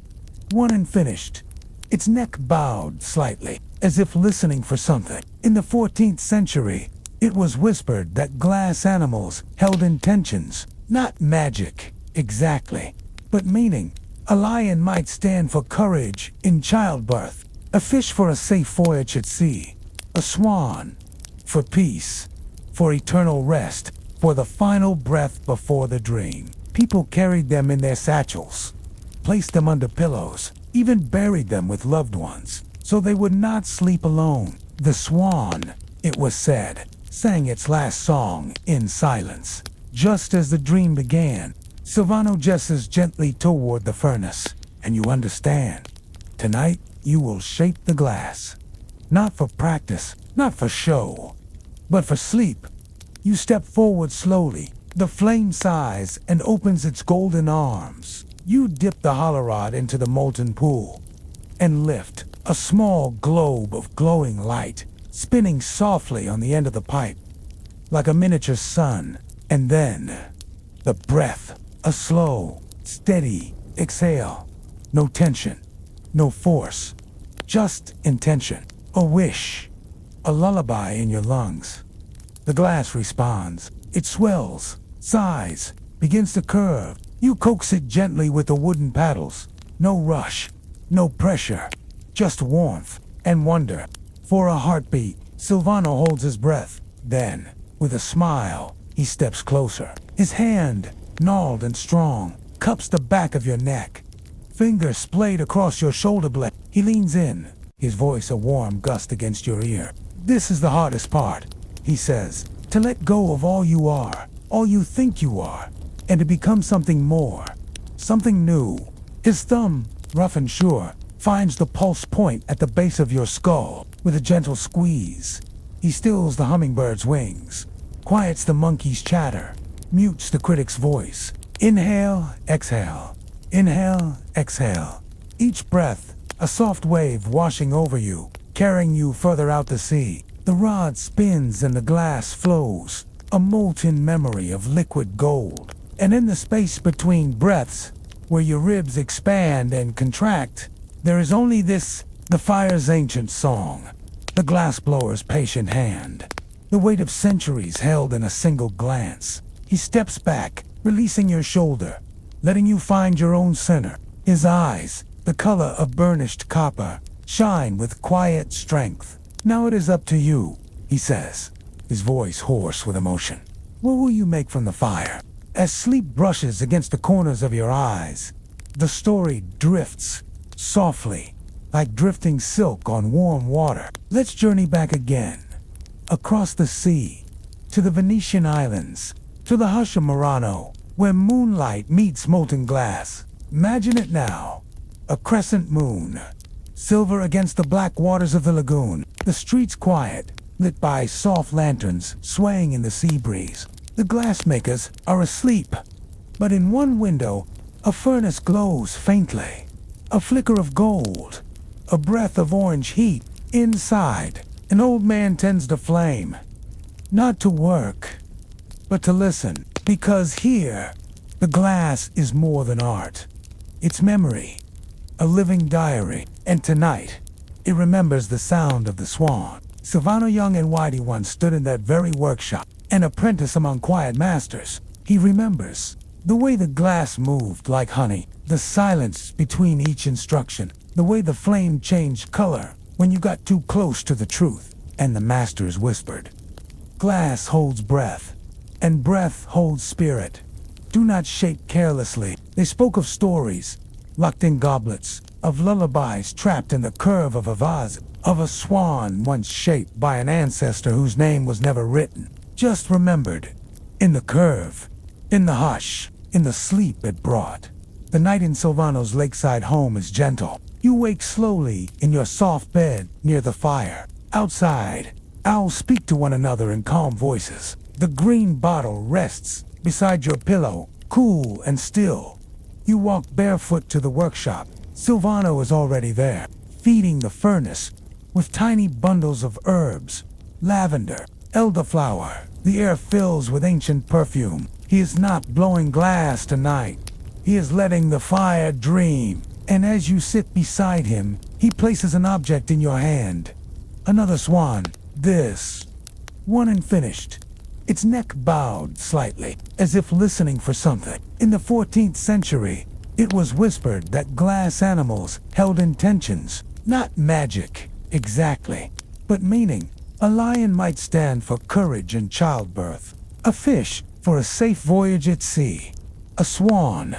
one unfinished. Its neck bowed slightly, as if listening for something. In the 14th century, it was whispered that glass animals held intentions, not magic, exactly, but meaning. A lion might stand for courage in childbirth, a fish for a safe voyage at sea, a swan for peace, for eternal rest, for the final breath before the dream. People carried them in their satchels, placed them under pillows, even buried them with loved ones, so they would not sleep alone. The swan, it was said, sang its last song in silence. Just as the dream began, Silvano gestures gently toward the furnace, and you understand. Tonight, you will shape the glass. Not for practice, not for show, but for sleep. You step forward slowly. The flame sighs and opens its golden arms. You dip the hollow rod into the molten pool and lift a small globe of glowing light, spinning softly on the end of the pipe, like a miniature sun. And then, the breath. A slow, steady exhale. No tension, no force, just intention. A wish, a lullaby in your lungs. The glass responds. It swells, sighs, begins to curve. You coax it gently with the wooden paddles. No rush, no pressure, just warmth and wonder. For a heartbeat, Silvano holds his breath. Then, with a smile, he steps closer. His hand, gnarled and strong, cups the back of your neck. Fingers splayed across your shoulder blade. He leans in, his voice a warm gust against your ear. This is the hardest part, he says. To let go of all you are, all you think you are, and to become something more, something new. His thumb, rough and sure, finds the pulse point at the base of your skull. With a gentle squeeze, he stills the hummingbird's wings, quiets the monkey's chatter, mutes the critic's voice. Inhale, exhale. Inhale, exhale. Each breath, a soft wave washing over you, carrying you further out to sea. The rod spins and the glass flows, a molten memory of liquid gold. And in the space between breaths, where your ribs expand and contract, there is only this, the fire's ancient song, the glassblower's patient hand, the weight of centuries held in a single glance. He steps back, releasing your shoulder, letting you find your own center. His eyes, the color of burnished copper, shine with quiet strength. Now it is up to you, he says, his voice hoarse with emotion. What will you make from the fire? As sleep brushes against the corners of your eyes, the story drifts softly, like drifting silk on warm water. Let's journey back again, across the sea, to the Venetian islands, to the hush of Murano, where moonlight meets molten glass. Imagine it now, a crescent moon, silver against the black waters of the lagoon. The streets quiet, lit by soft lanterns swaying in the sea breeze. The glassmakers are asleep, but in one window, a furnace glows faintly. A flicker of gold, a breath of orange heat. Inside, an old man tends the flame, not to work, but to listen. Because here, the glass is more than art. It's memory, a living diary. And tonight, it remembers the sound of the swan. Silvano Young and Whitey once stood in that very workshop, an apprentice among quiet masters. He remembers the way the glass moved like honey, the silence between each instruction, the way the flame changed color when you got too close to the truth. And the masters whispered, "Glass holds breath, and breath holds spirit. Do not shape carelessly." They spoke of stories, locked in goblets, of lullabies trapped in the curve of a vase, of a swan once shaped by an ancestor whose name was never written, just remembered. In the curve, in the hush, in the sleep it brought. The night in Silvano's lakeside home is gentle. You wake slowly in your soft bed near the fire. Outside, owls speak to one another in calm voices. The green bottle rests beside your pillow, cool and still. You walk barefoot to the workshop. Silvano is already there, feeding the furnace with tiny bundles of herbs, lavender, elderflower. The air fills with ancient perfume. He is not blowing glass tonight. He is letting the fire dream. And as you sit beside him, he places an object in your hand. Another swan. This one unfinished. Its neck bowed slightly, as if listening for something. In the 14th century, it was whispered that glass animals held intentions, not magic, exactly, but meaning. A lion might stand for courage and childbirth, a fish for a safe voyage at sea, a swan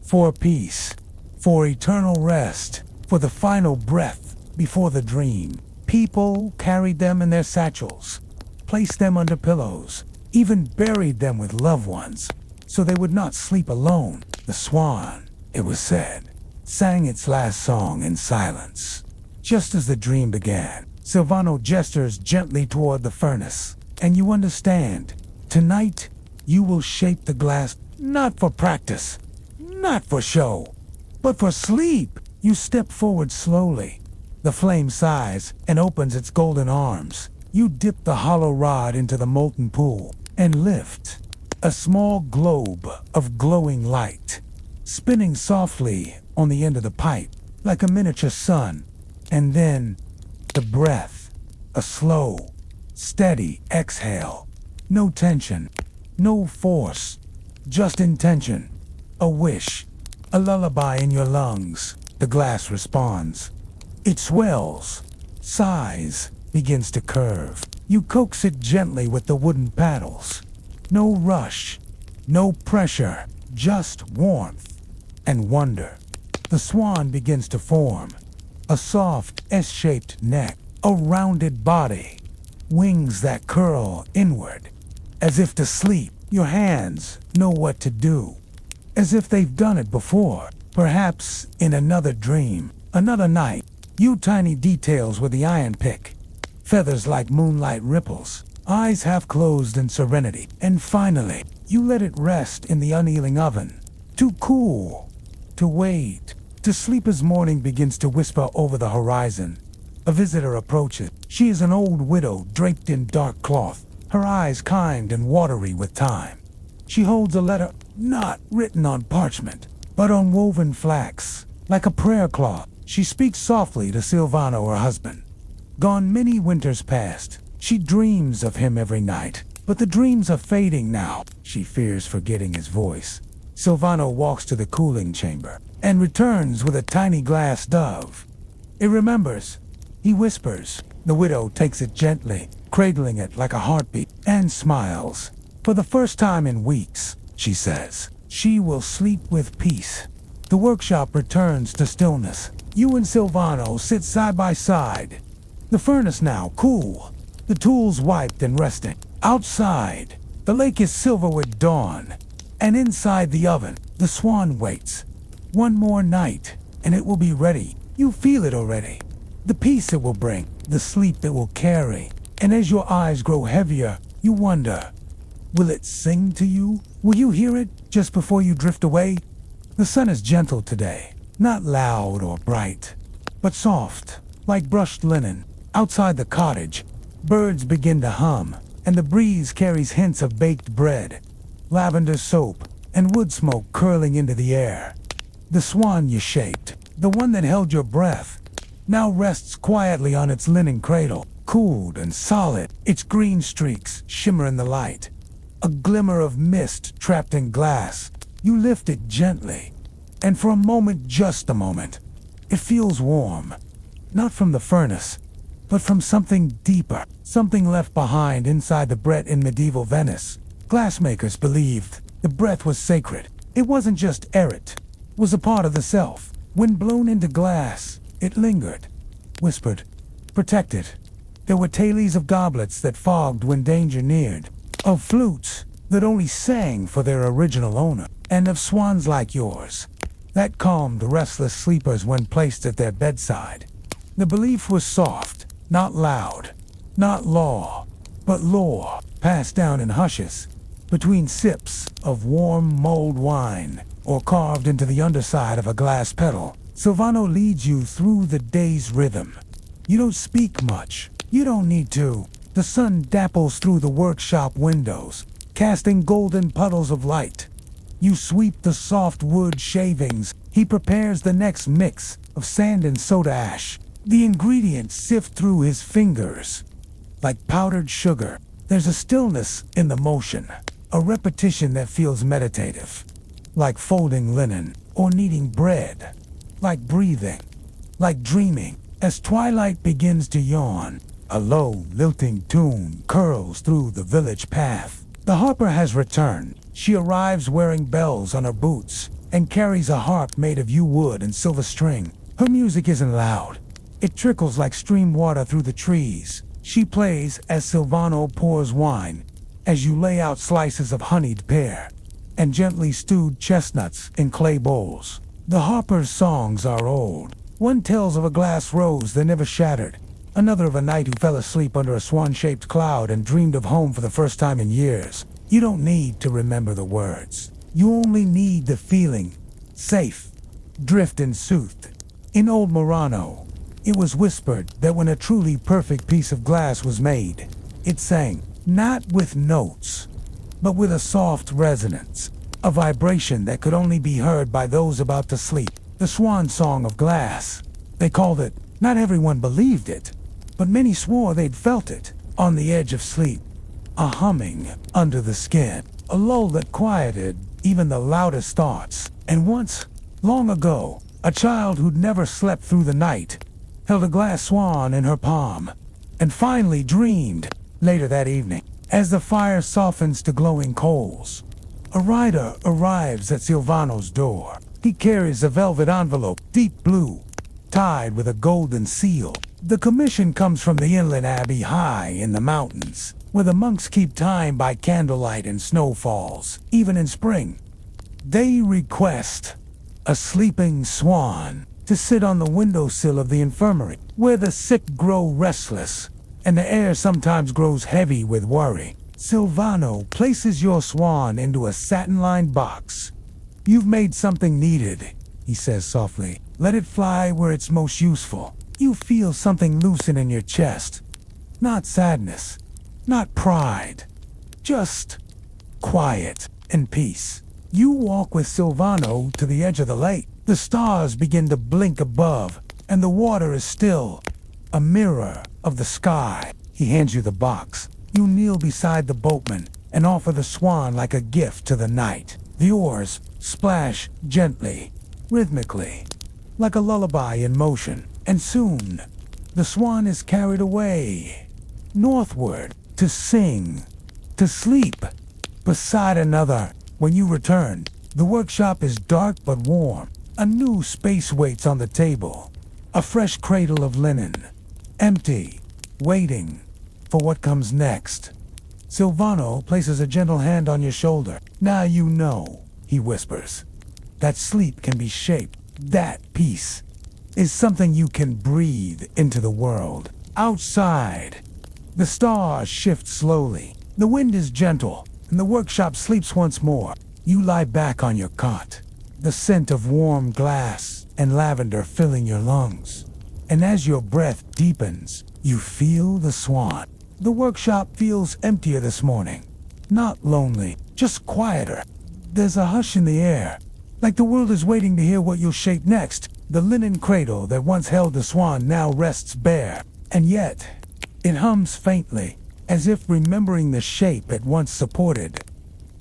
for peace, for eternal rest, for the final breath before the dream. People carried them in their satchels, placed them under pillows, even buried them with loved ones, so they would not sleep alone. The swan, it was said, sang its last song in silence. Just as the dream began, Silvano gestures gently toward the furnace, and you understand. Tonight, you will shape the glass, not for practice, not for show, but for sleep. You step forward slowly. The flame sighs and opens its golden arms. You dip the hollow rod into the molten pool and lift. A small globe of glowing light, spinning softly on the end of the pipe, like a miniature sun. And then, the breath, a slow, steady exhale. No tension, no force, just intention. A wish, a lullaby in your lungs. The glass responds. It swells, sighs, begins to curve. You coax it gently with the wooden paddles. No rush, no pressure, just warmth and wonder. The swan begins to form. A soft S-shaped neck, a rounded body, wings that curl inward, as if to sleep. Your hands know what to do, as if they've done it before, perhaps in another dream, another night. You tiny details with the iron pick, feathers like moonlight ripples, eyes half closed in serenity. And finally, you let it rest in the annealing oven, to cool, to wait, to sleep as morning begins to whisper over the horizon. A visitor approaches. She is an old widow draped in dark cloth, her eyes kind and watery with time. She holds a letter, not written on parchment, but on woven flax, like a prayer cloth. She speaks softly to Silvano, her husband. Gone many winters past, she dreams of him every night, but the dreams are fading now. She fears forgetting his voice. Silvano walks to the cooling chamber and returns with a tiny glass dove. It remembers. He whispers. The widow takes it gently, cradling it like a heartbeat, and smiles. For the first time in weeks, she says, she will sleep with peace. The workshop returns to stillness. You and Silvano sit side by side. The furnace now cool, the tools wiped and resting. Outside, the lake is silver with dawn, and inside the oven, the swan waits. One more night, and it will be ready. You feel it already. The peace it will bring, the sleep it will carry. And as your eyes grow heavier, you wonder, will it sing to you? Will you hear it just before you drift away? The sun is gentle today, not loud or bright, but soft, like brushed linen. Outside the cottage, birds begin to hum, and the breeze carries hints of baked bread, lavender soap, and wood smoke curling into the air. The swan you shaped, the one that held your breath, now rests quietly on its linen cradle, cooled and solid. Its green streaks shimmer in the light, a glimmer of mist trapped in glass. You lift it gently, and for a moment, just a moment, it feels warm, not from the furnace, but from something deeper, something left behind inside the bread in medieval Venice. Glassmakers believed the breath was sacred. It wasn't just air, it was a part of the self. When blown into glass, it lingered, whispered, protected. There were tailies of goblets that fogged when danger neared, of flutes that only sang for their original owner, and of swans like yours that calmed restless sleepers when placed at their bedside. The belief was soft, not loud, not law, but lore, passed down in hushes, between sips of warm mulled wine, or carved into the underside of a glass petal. Silvano leads you through the day's rhythm. You don't speak much. You don't need to. The sun dapples through the workshop windows, casting golden puddles of light. You sweep the soft wood shavings. He prepares the next mix of sand and soda ash. The ingredients sift through his fingers like powdered sugar. There's a stillness in the motion, a repetition that feels meditative, like folding linen or kneading bread, like breathing, like dreaming. As twilight begins to yawn, a low, lilting tune curls through the village path. The harper has returned. She arrives wearing bells on her boots and carries a harp made of yew wood and silver string. Her music isn't loud. It trickles like stream water through the trees. She plays as Silvano pours wine, as you lay out slices of honeyed pear and gently stewed chestnuts in clay bowls. The harper's songs are old. One tells of a glass rose that never shattered, another of a knight who fell asleep under a swan-shaped cloud and dreamed of home for the first time in years. You don't need to remember the words. You only need the feeling. Safe, drift and soothed. In old Murano, it was whispered that when a truly perfect piece of glass was made, it sang, not with notes, but with a soft resonance, a vibration that could only be heard by those about to sleep. The swan song of glass. They called it. Not everyone believed it, but many swore they'd felt it, on the edge of sleep. A humming under the skin, a lull that quieted even the loudest thoughts. And once, long ago, a child who'd never slept through the night held a glass swan in her palm, and finally dreamed. Later that evening, as the fire softens to glowing coals, a rider arrives at Silvano's door. He carries a velvet envelope, deep blue, tied with a golden seal. The commission comes from the inland abbey high in the mountains, where the monks keep time by candlelight and snowfalls, even in spring. They request a sleeping swan to sit on the windowsill of the infirmary, where the sick grow restless, and the air sometimes grows heavy with worry. Silvano places your swan into a satin-lined box. You've made something needed, he says softly. Let it fly where it's most useful. You feel something loosen in your chest. Not sadness, not pride, just quiet and peace. You walk with Silvano to the edge of the lake. The stars begin to blink above, and the water is still, a mirror of the sky. He hands you the box. You kneel beside the boatman and offer the swan like a gift to the night. The oars splash gently, rhythmically, like a lullaby in motion. And soon, the swan is carried away, northward, to sing, to sleep, beside another. When you return, the workshop is dark but warm. A new space waits on the table, a fresh cradle of linen, empty, waiting for what comes next. Silvano places a gentle hand on your shoulder. Now you know, he whispers, that sleep can be shaped. That peace is something you can breathe into the world. Outside, the stars shift slowly. The wind is gentle, and the workshop sleeps once more. You lie back on your cot, the scent of warm glass and lavender filling your lungs. And as your breath deepens, you feel the swan. The workshop feels emptier this morning. Not lonely, just quieter. There's a hush in the air, like the world is waiting to hear what you'll shape next. The linen cradle that once held the swan now rests bare, and yet it hums faintly, as if remembering the shape it once supported.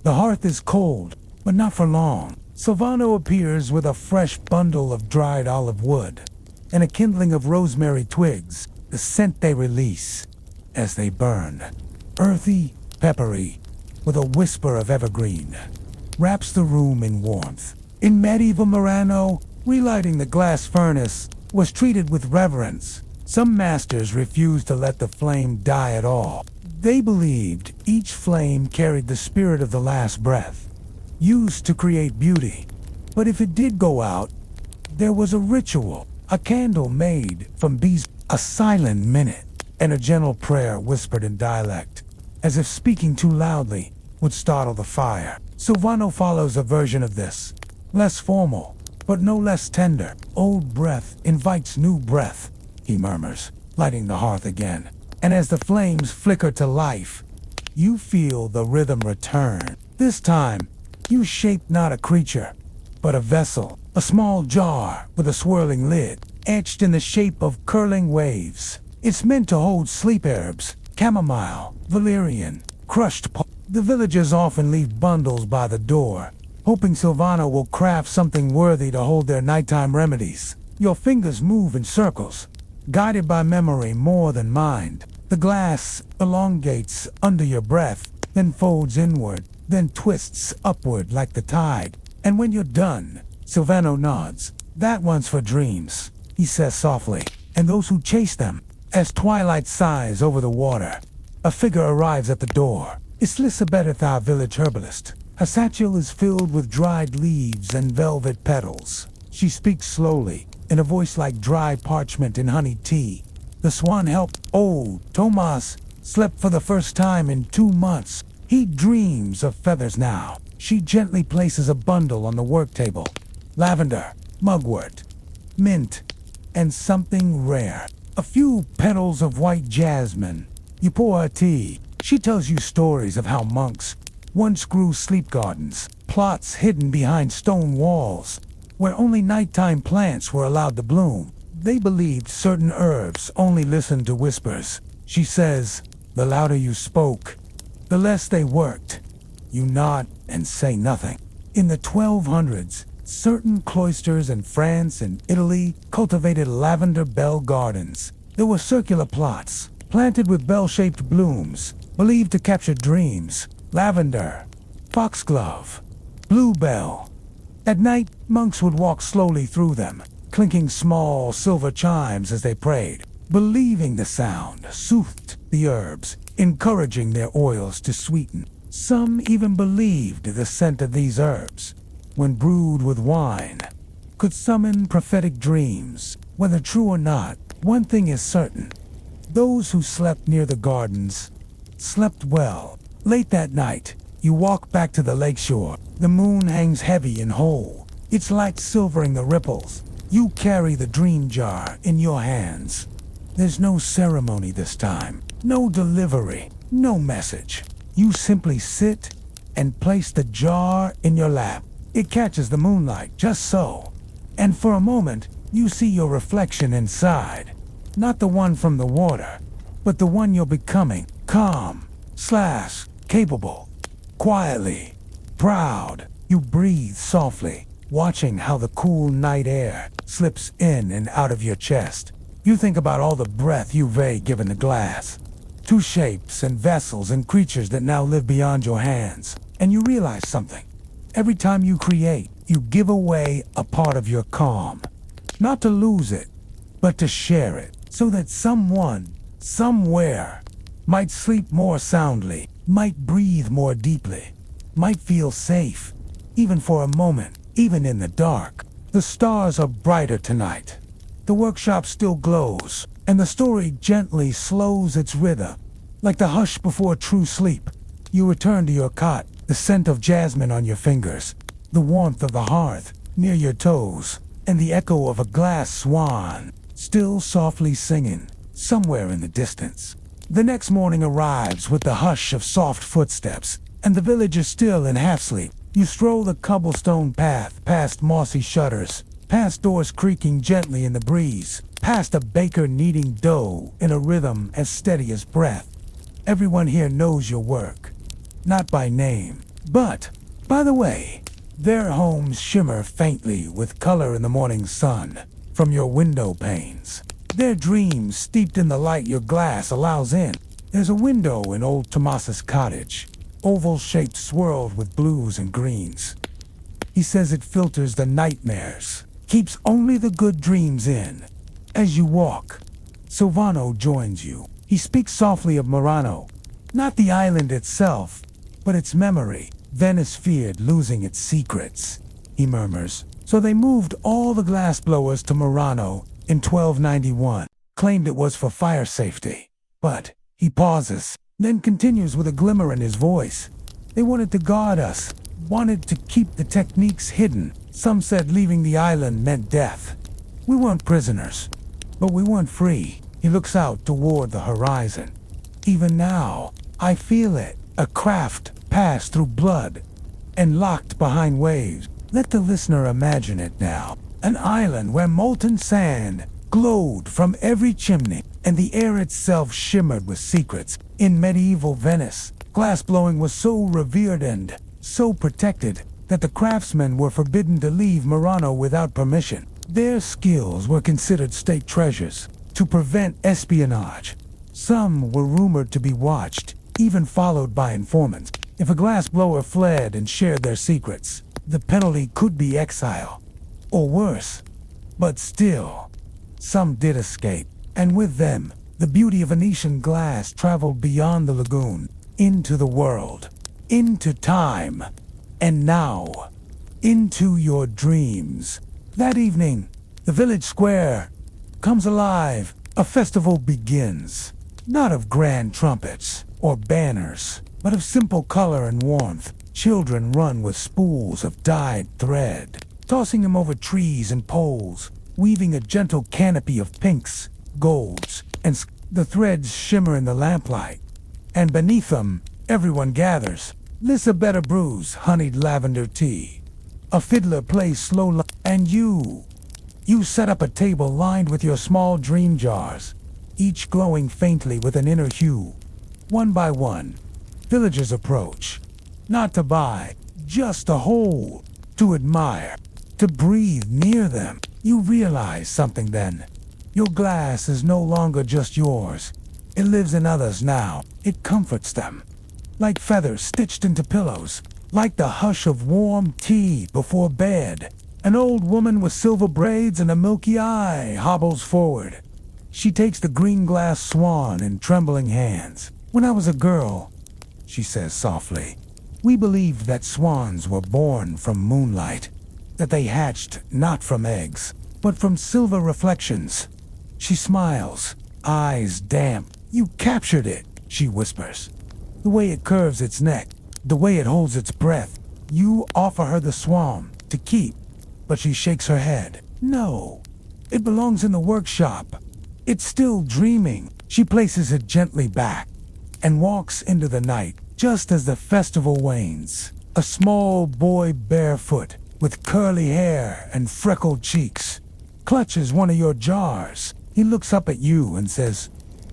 The hearth is cold, but not for long. Silvano appears with a fresh bundle of dried olive wood and a kindling of rosemary twigs. The scent they release as they burn, earthy, peppery, with a whisper of evergreen, wraps the room in warmth. In medieval Murano, relighting the glass furnace was treated with reverence. Some masters refused to let the flame die at all. They believed each flame carried the spirit of the last breath, used to create beauty. But if it did go out, there was a ritual, a candle made from bees, a silent minute, and a gentle prayer whispered in dialect, as if speaking too loudly would startle the fire. Silvano follows a version of this, less formal, but no less tender. Old breath invites new breath, he murmurs, lighting the hearth again. And as the flames flicker to life, you feel the rhythm return. This time, you shape not a creature, but a vessel, a small jar with a swirling lid, etched in the shape of curling waves. It's meant to hold sleep herbs, chamomile, valerian, crushed pulp. The villagers often leave bundles by the door, hoping Silvano will craft something worthy to hold their nighttime remedies. Your fingers move in circles, guided by memory more than mind. The glass elongates under your breath, then folds inward, then twists upward like the tide. And when you're done, Silvano nods. That one's for dreams, he says softly, and those who chase them. As twilight sighs over the water, a figure arrives at the door. It's Lisabetha, village herbalist. Her satchel is filled with dried leaves and velvet petals. She speaks slowly, in a voice like dry parchment in honey tea. The Swan helped old Tomas slept for the first time in 2 months. He dreams of feathers now. She gently places a bundle on the work table. Lavender, mugwort, mint, and something rare. A few petals of white jasmine. You pour her tea. She tells you stories of how monks once grew sleep gardens, plots hidden behind stone walls, where only nighttime plants were allowed to bloom. They believed certain herbs only listened to whispers. She says, the louder you spoke, the less they worked. You nod and say nothing. In the 1200s, certain cloisters in France and Italy cultivated lavender bell gardens. There were circular plots, planted with bell-shaped blooms, believed to capture dreams. Lavender, foxglove, bluebell. At night, monks would walk slowly through them, clinking small silver chimes as they prayed, believing the sound soothed the herbs, encouraging their oils to sweeten. Some even believed the scent of these herbs, when brewed with wine, could summon prophetic dreams. Whether true or not, one thing is certain. Those who slept near the gardens slept well. Late that night, you walk back to the lakeshore. The moon hangs heavy and whole, its light silvering the ripples. You carry the dream jar in your hands. There's no ceremony this time, no delivery, no message. You simply sit and place the jar in your lap. It catches the moonlight just so, and for a moment, you see your reflection inside. Not the one from the water, but the one you're becoming. Calm, capable, quietly, proud. You breathe softly, watching how the cool night air slips in and out of your chest. You think about all the breath you've given the glass, to shapes and vessels and creatures that now live beyond your hands. And you realize something. Every time you create, you give away a part of your calm. Not to lose it, but to share it, so that someone, somewhere, might sleep more soundly, might breathe more deeply, might feel safe, even for a moment, even in the dark. The stars are brighter tonight. The workshop still glows, and the story gently slows its rhythm, like the hush before true sleep. You return to your cot, the scent of jasmine on your fingers, the warmth of the hearth near your toes, and the echo of a glass swan, still softly singing, somewhere in the distance. The next morning arrives with the hush of soft footsteps, and the village is still in half-sleep. You stroll the cobblestone path, past mossy shutters, past doors creaking gently in the breeze, past a baker kneading dough in a rhythm as steady as breath. Everyone here knows your work, not by name, but by the way. Their homes shimmer faintly with color in the morning sun from your window panes. Their dreams steeped in the light your glass allows in. There's a window in old Tomas's cottage, oval-shaped, swirled with blues and greens. He says it filters the nightmares, keeps only the good dreams in. As you walk, Silvano joins you. He speaks softly of Murano, not the island itself, but its memory. Venice feared losing its secrets, he murmurs. So they moved all the glassblowers to Murano in 1291, claimed it was for fire safety. But he pauses, then continues with a glimmer in his voice. They wanted to guard us, wanted to keep the techniques hidden. Some said leaving the island meant death. We weren't prisoners, but we weren't free. He looks out toward the horizon. Even now, I feel it, a craft passed through blood and locked behind waves. Let the listener imagine it now. An island where molten sand glowed from every chimney, and the air itself shimmered with secrets. In medieval Venice, glassblowing was so revered and so protected that the craftsmen were forbidden to leave Murano without permission. Their skills were considered state treasures to prevent espionage. Some were rumored to be watched, even followed by informants. If a glassblower fled and shared their secrets, the penalty could be exile, or worse. But still, some did escape, and with them, the beauty of Venetian glass traveled beyond the lagoon, into the world, into time, and now, into your dreams. That evening, the village square comes alive. A festival begins, not of grand trumpets or banners, but of simple color and warmth. Children run with spools of dyed thread, tossing them over trees and poles, weaving a gentle canopy of pinks, golds, and the threads shimmer in the lamplight. And beneath them, everyone gathers. Lissa better brews honeyed lavender tea. A fiddler plays slow, and you set up a table lined with your small dream jars, each glowing faintly with an inner hue. One by one, villagers approach, not to buy, just to hold, to admire, to breathe near them. You realize something then. Your glass is no longer just yours. It lives in others now. It comforts them, like feathers stitched into pillows, like the hush of warm tea before bed. An old woman with silver braids and a milky eye hobbles forward. She takes the green glass swan in trembling hands. When I was a girl, she says softly, we believed that swans were born from moonlight, that they hatched not from eggs, but from silver reflections. She smiles, eyes damp. You captured it, she whispers. The way it curves its neck, the way it holds its breath. You offer her the swan to keep, but she shakes her head. No, it belongs in the workshop. It's still dreaming. She places it gently back and walks into the night just as the festival wanes. A small boy barefoot with curly hair and freckled cheeks clutches one of your jars. He looks up at you and says,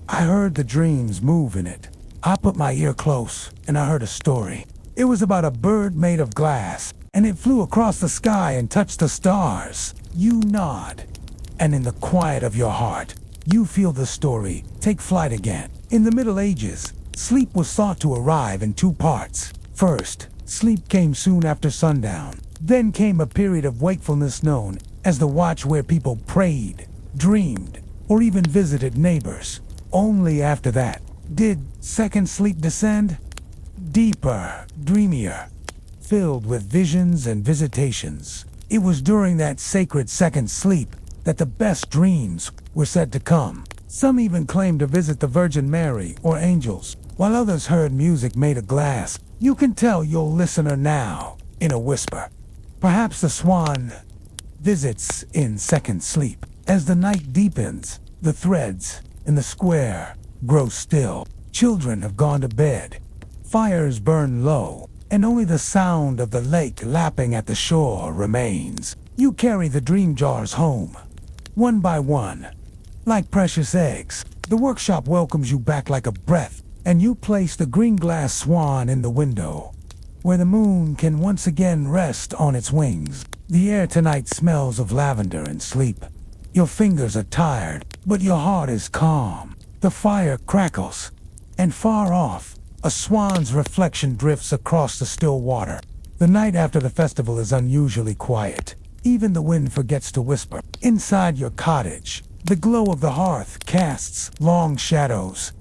I heard the dreams move in it. I put my ear close and I heard a story. It was about a bird made of glass, and it flew across the sky and touched the stars. You nod, and in the quiet of your heart, you feel the story take flight again. In the Middle Ages, sleep was thought to arrive in two parts. First, sleep came soon after sundown. Then came a period of wakefulness known as the watch, where people prayed, dreamed, or even visited neighbors. Only after that did second sleep descend, deeper, dreamier, filled with visions and visitations. It was during that sacred second sleep that the best dreams were said to come. Some even claimed to visit the Virgin Mary or angels, while others heard music made of glass. You can tell your listener now, in a whisper. Perhaps the swan visits in second sleep. As the night deepens, the threads in the square grow still. Children have gone to bed. Fires burn low, and only the sound of the lake lapping at the shore remains. You carry the dream jars home, one by one, like precious eggs. The workshop welcomes you back like a breath, and you place the green glass swan in the window, where the moon can once again rest on its wings. The air tonight smells of lavender and sleep. Your fingers are tired, but your heart is calm. The fire crackles, and far off, a swan's reflection drifts across the still water. The night after the festival is unusually quiet. Even the wind forgets to whisper. Inside your cottage, The glow of the hearth casts long shadows,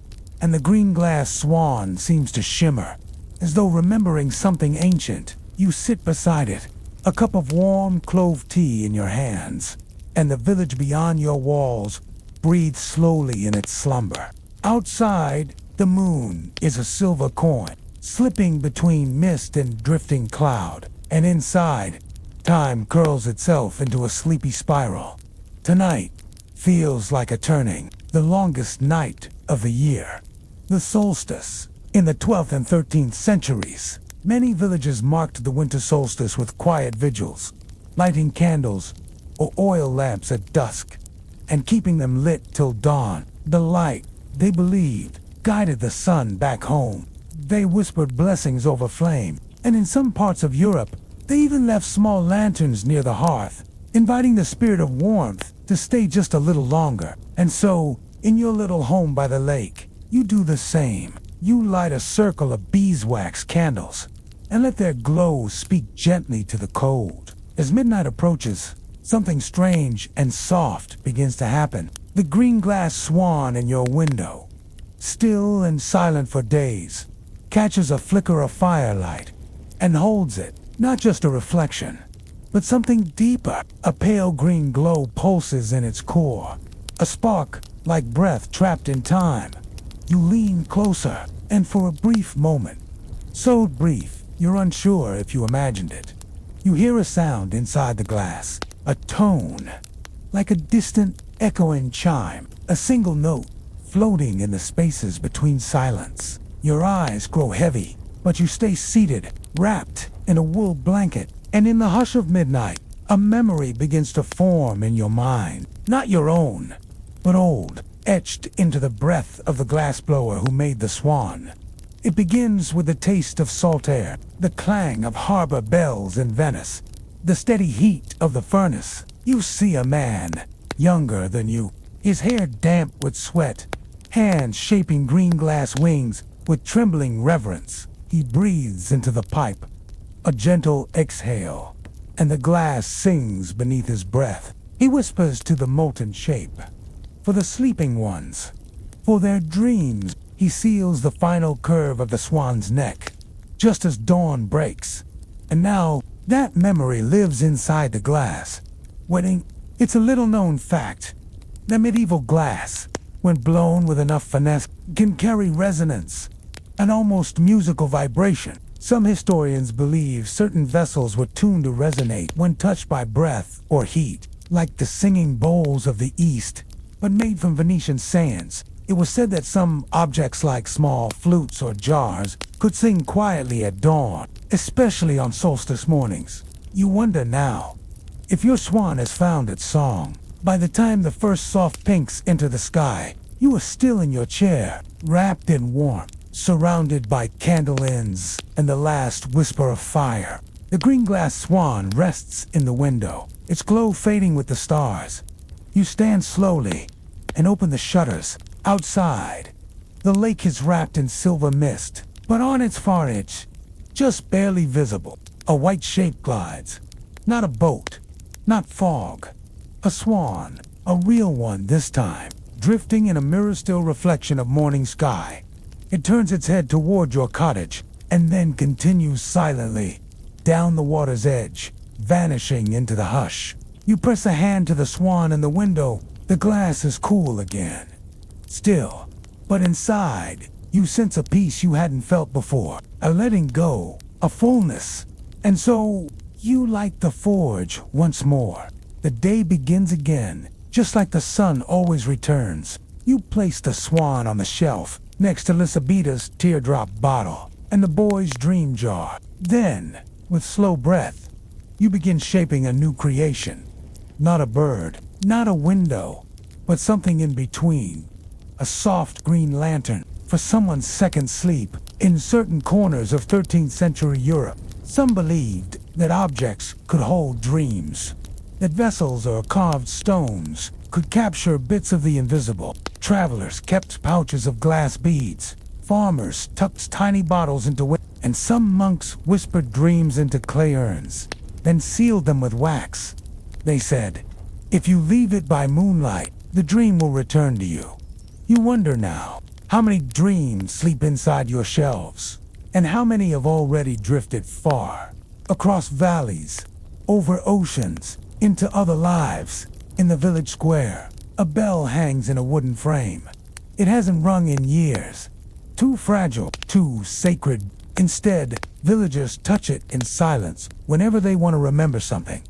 and the green glass swan seems to shimmer. As though remembering something ancient, you sit beside it, a cup of warm clove tea in your hands, and the village beyond your walls breathes slowly in its slumber. Outside, the moon is a silver coin, slipping between mist and drifting cloud, and inside, time curls itself into a sleepy spiral. Tonight feels like a turning, the longest night of the year. The solstice. In the 12th and 13th centuries, many villages marked the winter solstice with quiet vigils, lighting candles or oil lamps at dusk, and keeping them lit till dawn. The light, they believed, guided the sun back home. They whispered blessings over flame, and in some parts of Europe, they even left small lanterns near the hearth, inviting the spirit of warmth to stay just a little longer. And so, in your little home by the lake, you do the same. You light a circle of beeswax candles, and let their glow speak gently to the cold. As midnight approaches, something strange and soft begins to happen. The green glass swan in your window, still and silent for days, catches a flicker of firelight and holds it, not just a reflection, but something deeper. A pale green glow pulses in its core, a spark like breath trapped in time. You lean closer, and for a brief moment, so brief you're unsure if you imagined it, you hear a sound inside the glass, a tone, like a distant echoing chime, a single note floating in the spaces between silence. Your eyes grow heavy, but you stay seated, wrapped in a wool blanket, and in the hush of midnight, a memory begins to form in your mind, not your own, but old, etched into the breath of the glassblower who made the Swan. It begins with the taste of salt air, the clang of harbor bells in Venice, the steady heat of the furnace. You see a man, younger than you, his hair damp with sweat, hands shaping green glass wings with trembling reverence. He breathes into the pipe, a gentle exhale, and the glass sings beneath his breath. He whispers to the molten shape, for the sleeping ones, for their dreams. He seals the final curve of the swan's neck, just as dawn breaks. And now, that memory lives inside the glass, waiting. It's a little-known fact that medieval glass, when blown with enough finesse, can carry resonance, an almost musical vibration. Some historians believe certain vessels were tuned to resonate when touched by breath or heat, like the singing bowls of the East, but made from Venetian sands. It was said that some objects like small flutes or jars could sing quietly at dawn, especially on solstice mornings. You wonder now, if your swan has found its song, by the time the first soft pinks enter the sky, you are still in your chair, wrapped in warmth, surrounded by candle ends and the last whisper of fire. The green glass swan rests in the window, its glow fading with the stars. You stand slowly and open the shutters. Outside, the lake is wrapped in silver mist, but on its far edge, just barely visible, a white shape glides. Not a boat, not fog. A swan, a real one this time, drifting in a mirror-still reflection of morning sky. It turns its head toward your cottage, and then continues silently, down the water's edge, vanishing into the hush. You press a hand to the swan in the window. The glass is cool again. Still, but inside, you sense a peace you hadn't felt before, a letting go, a fullness. And so, you light the forge once more. The day begins again, just like the sun always returns. You place the swan on the shelf, next to Lisabeta's teardrop bottle, and the boy's dream jar. Then, with slow breath, you begin shaping a new creation. Not a bird, not a window, but something in between. A soft green lantern for someone's second sleep. In certain corners of 13th century Europe, some believed that objects could hold dreams, that vessels or carved stones could capture bits of the invisible. Travelers kept pouches of glass beads, farmers tucked tiny bottles into and some monks whispered dreams into clay urns, then sealed them with wax. They said, if you leave it by moonlight, the dream will return to you. You wonder now, how many dreams sleep inside your shelves? And how many have already drifted far, across valleys, over oceans, into other lives? In the village square, a bell hangs in a wooden frame. It hasn't rung in years. Too fragile, too sacred. Instead, villagers touch it in silence whenever they want to remember something.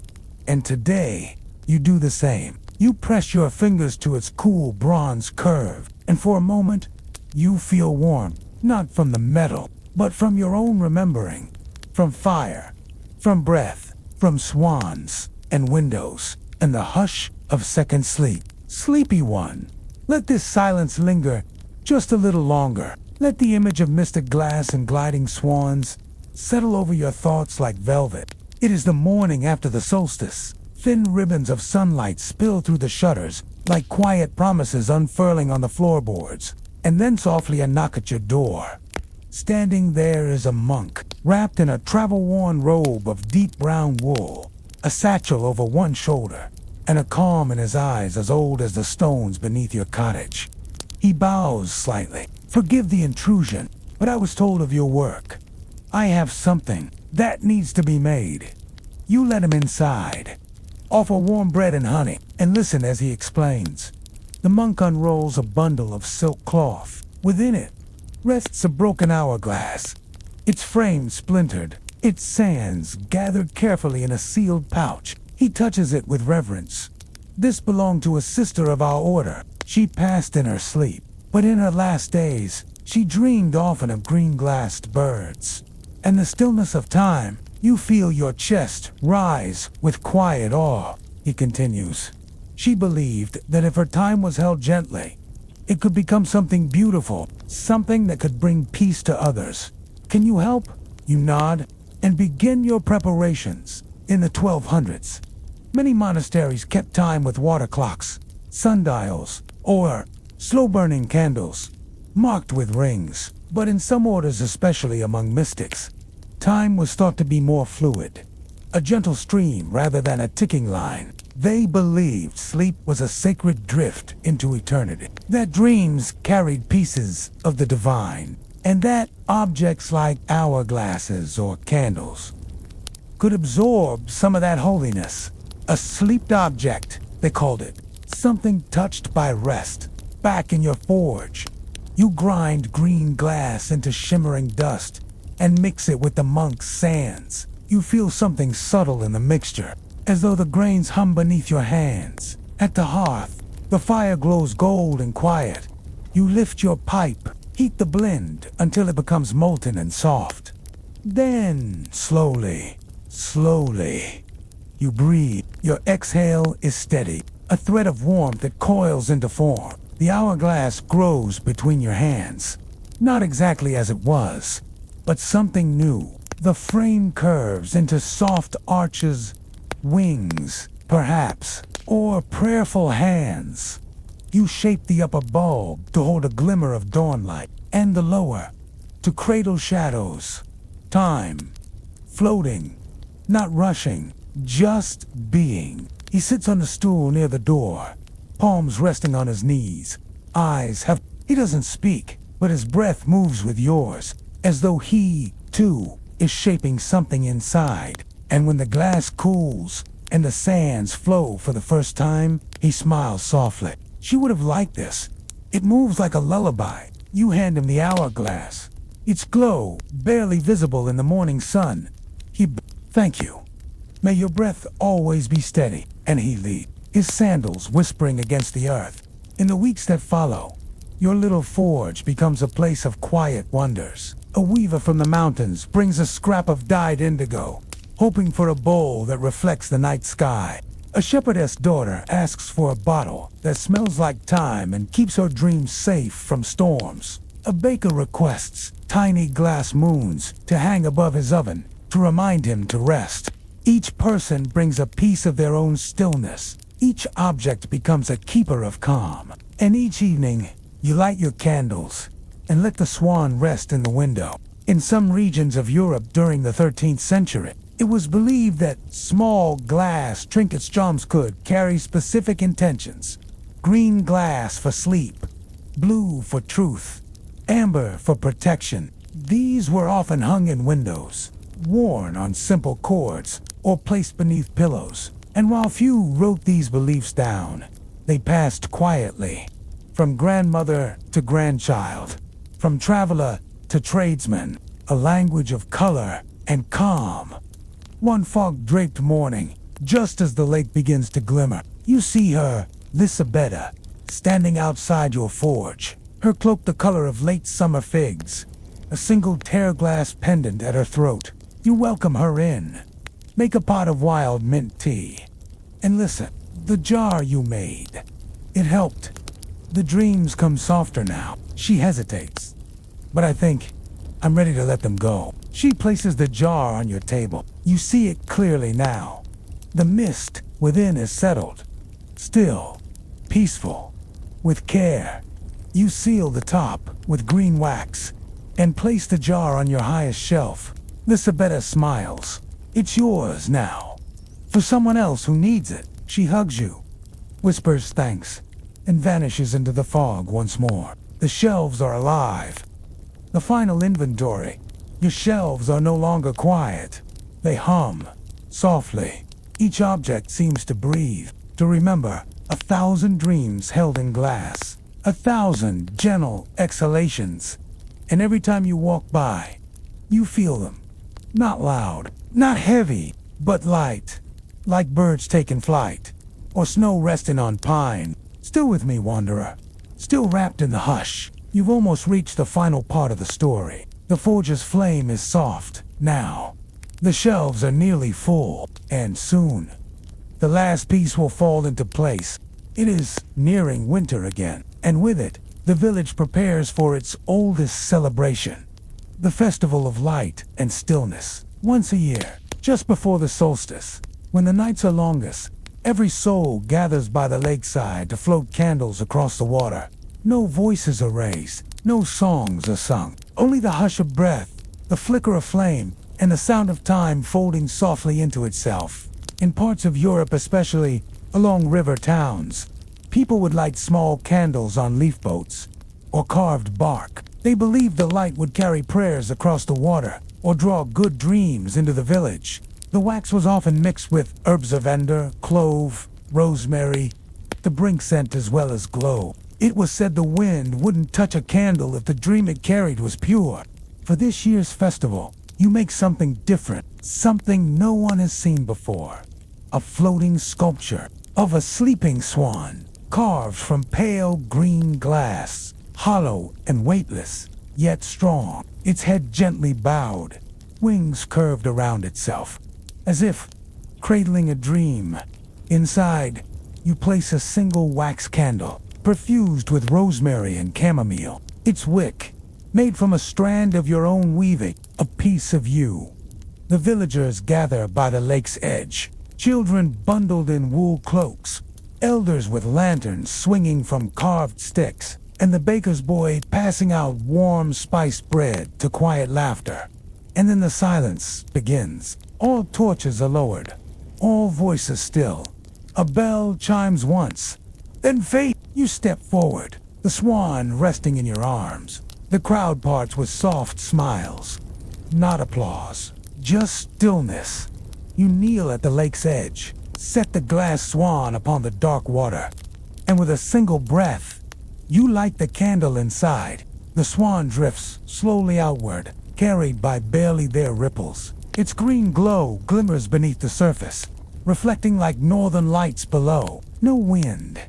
And today, you do the same. You press your fingers to its cool bronze curve, and for a moment, you feel warmth, not from the metal, but from your own remembering. From fire, from breath, from swans and windows, and the hush of second sleep. Sleepy one, let this silence linger just a little longer. Let the image of mystic glass and gliding swans settle over your thoughts like velvet. It is the morning after the solstice. Thin ribbons of sunlight spill through the shutters like quiet promises unfurling on the floorboards. And then softly a knock at your door. Standing there is a monk, wrapped in a travel-worn robe of deep brown wool, a satchel over one shoulder, and a calm in his eyes as old as the stones beneath your cottage. He bows slightly. Forgive the intrusion, but I was told of your work. I have something that needs to be made. You let him inside. Offer warm bread and honey, and listen as he explains. The monk unrolls a bundle of silk cloth. Within it rests a broken hourglass, its frame splintered, its sands gathered carefully in a sealed pouch. He touches it with reverence. This belonged to a sister of our order. She passed in her sleep, but in her last days, she dreamed often of green-glassed birds. And the stillness of time, you feel your chest rise with quiet awe, he continues. She believed that if her time was held gently, it could become something beautiful, something that could bring peace to others. Can you help? You nod, and begin your preparations. In the 1200s, many monasteries kept time with water clocks, sundials, or slow-burning candles, marked with rings. But in some orders, especially among mystics, time was thought to be more fluid, a gentle stream rather than a ticking line. They believed sleep was a sacred drift into eternity, that dreams carried pieces of the divine, and that objects like hourglasses or candles could absorb some of that holiness. A sleeped object, they called it, something touched by rest. Back in your forge, you grind green glass into shimmering dust and mix it with the monk's sands. You feel something subtle in the mixture, as though the grains hum beneath your hands. At the hearth, the fire glows gold and quiet. You lift your pipe, heat the blend until it becomes molten and soft. Then, slowly, you breathe. Your exhale is steady, a thread of warmth that coils into form. The hourglass grows between your hands, not exactly as it was, but something new. The frame curves into soft arches, wings, perhaps, or prayerful hands. You shape the upper bulb to hold a glimmer of dawnlight, and the lower to cradle shadows. Time, floating, not rushing, just being. He sits on a stool near the door, palms resting on his knees. He doesn't speak, but his breath moves with yours, as though he, too, is shaping something inside. And when the glass cools and the sands flow for the first time, he smiles softly. She would have liked this. It moves like a lullaby. You hand him the hourglass. Its glow barely visible in the morning sun. Thank you. May your breath always be steady. And he leaves, his sandals whispering against the earth. In the weeks that follow, your little forge becomes a place of quiet wonders. A weaver from the mountains brings a scrap of dyed indigo, hoping for a bowl that reflects the night sky. A shepherdess daughter asks for a bottle that smells like time and keeps her dreams safe from storms. A baker requests tiny glass moons to hang above his oven to remind him to rest. Each person brings a piece of their own stillness. Each object becomes a keeper of calm. And each evening, you light your candles and let the swan rest in the window. In some regions of Europe during the 13th century, it was believed that small glass trinkets charms could carry specific intentions. Green glass for sleep, blue for truth, amber for protection. These were often hung in windows, worn on simple cords, or placed beneath pillows. And while few wrote these beliefs down, they passed quietly, from grandmother to grandchild, from traveler to tradesman, a language of color and calm. One fog-draped morning, just as the lake begins to glimmer, you see her, Lisabetta, standing outside your forge, her cloak the color of late summer figs, a single tear-glass pendant at her throat. You welcome her in, make a pot of wild mint tea, and listen, the jar you made, it helped. The dreams come softer now. She hesitates, but I think I'm ready to let them go. She places the jar on your table. You see it clearly now. The mist within is settled, still, peaceful. With care, you seal the top with green wax and place the jar on your highest shelf. Lisabetta smiles. It's yours now. For someone else who needs it. She hugs you, whispers thanks, and vanishes into the fog once more. The shelves are alive. The final inventory. Your shelves are no longer quiet. They hum, softly. Each object seems to breathe, to remember 1,000 dreams held in glass, 1,000 gentle exhalations. And every time you walk by, you feel them. Not loud, not heavy, but light. Like birds taking flight, or snow resting on pine. Still with me, wanderer. Still wrapped in the hush. You've almost reached the final part of the story. The forge's flame is soft, now. The shelves are nearly full, and soon, the last piece will fall into place. It is nearing winter again, and with it, the village prepares for its oldest celebration. The festival of light and stillness. Once a year, just before the solstice, when the nights are longest, every soul gathers by the lakeside to float candles across the water. No voices are raised, no songs are sung, only the hush of breath, the flicker of flame, and the sound of time folding softly into itself. In parts of Europe, especially along river towns, people would light small candles on leaf boats or carved bark. They believed the light would carry prayers across the water or draw good dreams into the village. The wax was often mixed with herbs of ender, clove, rosemary, to bring scent as well as glow. It was said the wind wouldn't touch a candle if the dream it carried was pure. For this year's festival, you make something different, something no one has seen before. A floating sculpture of a sleeping swan, carved from pale green glass, hollow and weightless, yet strong, its head gently bowed, wings curved around itself, as if cradling a dream. Inside, you place a single wax candle, perfused with rosemary and chamomile. Its wick, made from a strand of your own weaving, a piece of you. The villagers gather by the lake's edge, children bundled in wool cloaks, elders with lanterns swinging from carved sticks, and the baker's boy passing out warm spiced bread to quiet laughter. And then the silence begins. All torches are lowered, all voices still. A bell chimes once, then fade. You step forward, the swan resting in your arms. The crowd parts with soft smiles. Not applause, just stillness. You kneel at the lake's edge, set the glass swan upon the dark water, and with a single breath, you light the candle inside. The swan drifts slowly outward, carried by barely there ripples. Its green glow glimmers beneath the surface, reflecting like northern lights below. No wind,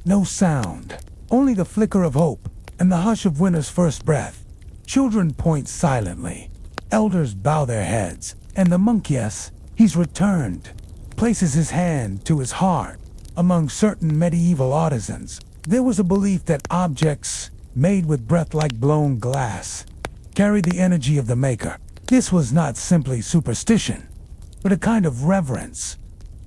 no sound, only the flicker of hope and the hush of winter's first breath. Children point silently, elders bow their heads, and the monk, yes, he's returned, places his hand to his heart. Among certain medieval artisans, there was a belief that objects made with breath like blown glass carried the energy of the maker. This was not simply superstition, but a kind of reverence.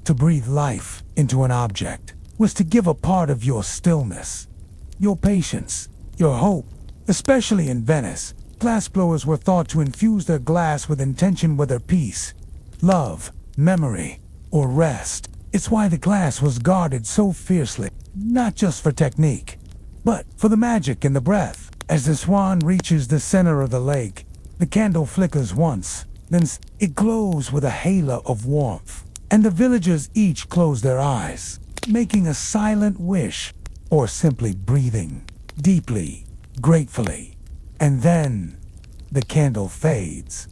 To breathe life into an object was to give a part of your stillness, your patience, your hope. Especially in Venice, glassblowers were thought to infuse their glass with intention, whether peace, love, memory, or rest. It's why the glass was guarded so fiercely. not just for technique, but for the magic in the breath. As the swan reaches the center of the lake, the candle flickers once, then it glows with a halo of warmth, and the villagers each close their eyes, making a silent wish, or simply breathing deeply, gratefully. And then the candle fades,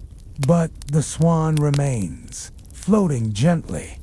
but the swan remains, floating gently,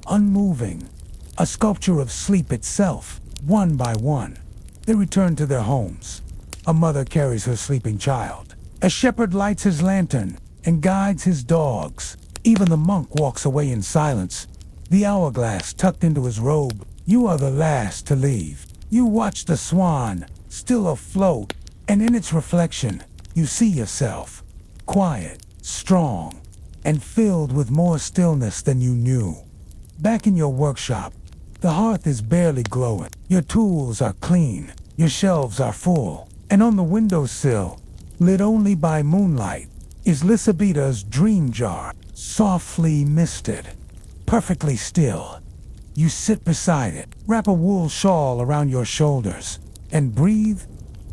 unmoving, a sculpture of sleep itself. One by one, they return to their homes. A mother carries her sleeping child. A shepherd lights his lantern and guides his dogs. Even the monk walks away in silence, the hourglass tucked into his robe. You are the last to leave. You watch the swan, still afloat, and in its reflection, you see yourself, quiet, strong, and filled with more stillness than you knew. Back in your workshop, the hearth is barely glowing. Your tools are clean, your shelves are full, and on the windowsill, lit only by moonlight, is Lisabeta's dream jar, softly misted, perfectly still. You sit beside it, wrap a wool shawl around your shoulders, and breathe.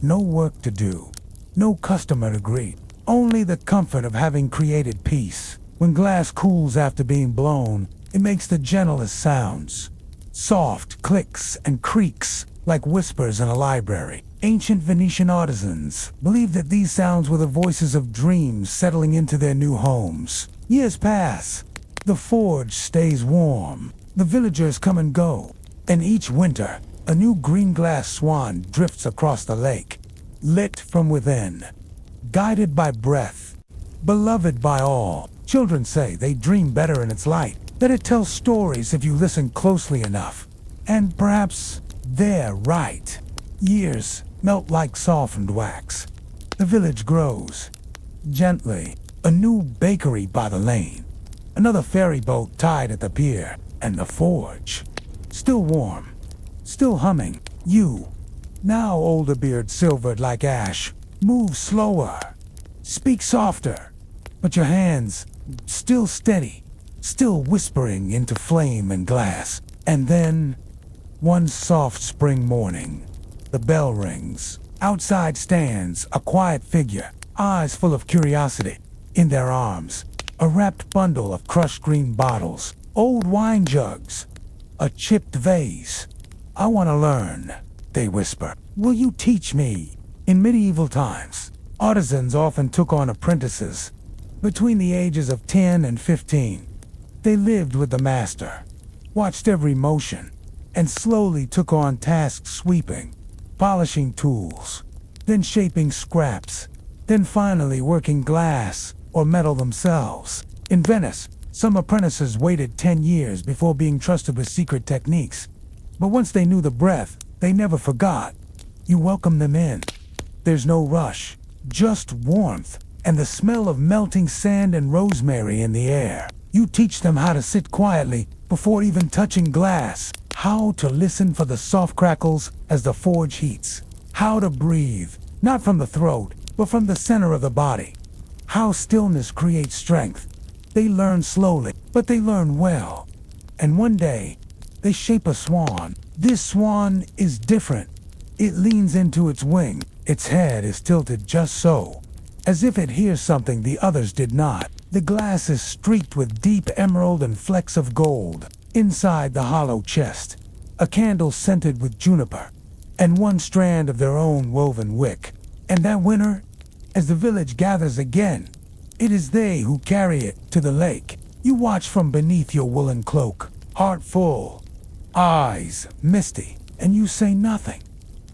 No work to do, no customer to greet, only the comfort of having created peace. When glass cools after being blown, it makes the gentlest sounds. Soft clicks and creaks like whispers in a library. Ancient Venetian artisans believed that these sounds were the voices of dreams settling into their new homes. Years pass. The forge stays warm. The villagers come and go. And each winter, a new green glass swan drifts across the lake, lit from within, guided by breath, beloved by all. Children say they dream better in its light, that it tells stories if you listen closely enough. And perhaps they're right. Years melt like softened wax. The village grows, gently. A new bakery by the lane, another ferry boat tied at the pier, and the forge, still warm, still humming. You, now older beard silvered like ash, move slower, speak softer, but your hands still steady, still whispering into flame and glass. And then, one soft spring morning, the bell rings. Outside stands a quiet figure, eyes full of curiosity. In their arms, a wrapped bundle of crushed green bottles, old wine jugs, a chipped vase. I want to learn, they whisper. Will you teach me? In medieval times, artisans often took on apprentices. Between the ages of 10 and 15, they lived with the master, watched every motion, and slowly took on tasks sweeping, polishing tools, then shaping scraps, then finally working glass or metal themselves. In Venice, some apprentices waited 10 years before being trusted with secret techniques. But once they knew the breath, they never forgot. You welcome them in. There's no rush, just warmth and the smell of melting sand and rosemary in the air. You teach them how to sit quietly before even touching glass, how to listen for the soft crackles as the forge heats, how to breathe, not from the throat, but from the center of the body, how stillness creates strength. They learn slowly, but they learn well. And one day, they shape a swan. This swan is different. It leans into its wing. Its head is tilted just so, as if it hears something the others did not. The glass is streaked with deep emerald and flecks of gold. Inside the hollow chest, a candle scented with juniper, and one strand of their own woven wick. And that winter, as the village gathers again, it is they who carry it to the lake. You watch from beneath your woolen cloak, heart full, eyes misty, and you say nothing,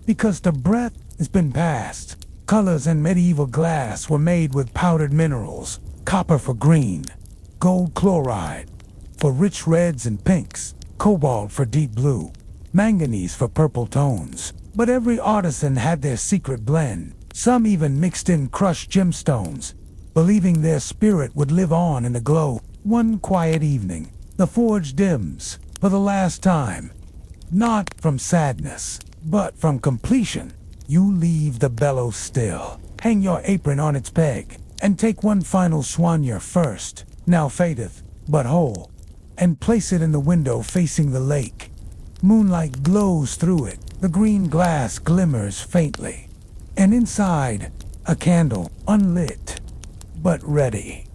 because the breath has been passed. Colors in medieval glass were made with powdered minerals, copper for green, gold chloride for rich reds and pinks, cobalt for deep blue, manganese for purple tones. But every artisan had their secret blend. Some even mixed in crushed gemstones, believing their spirit would live on in the glow. One quiet evening, the forge dims for the last time. Not from sadness, but from completion. You leave the bellows still, hang your apron on its peg, and take one final soigner first, now fadeth, but whole, and place it in the window facing the lake. Moonlight glows through it. The green glass glimmers faintly. And inside, a candle, unlit, but ready.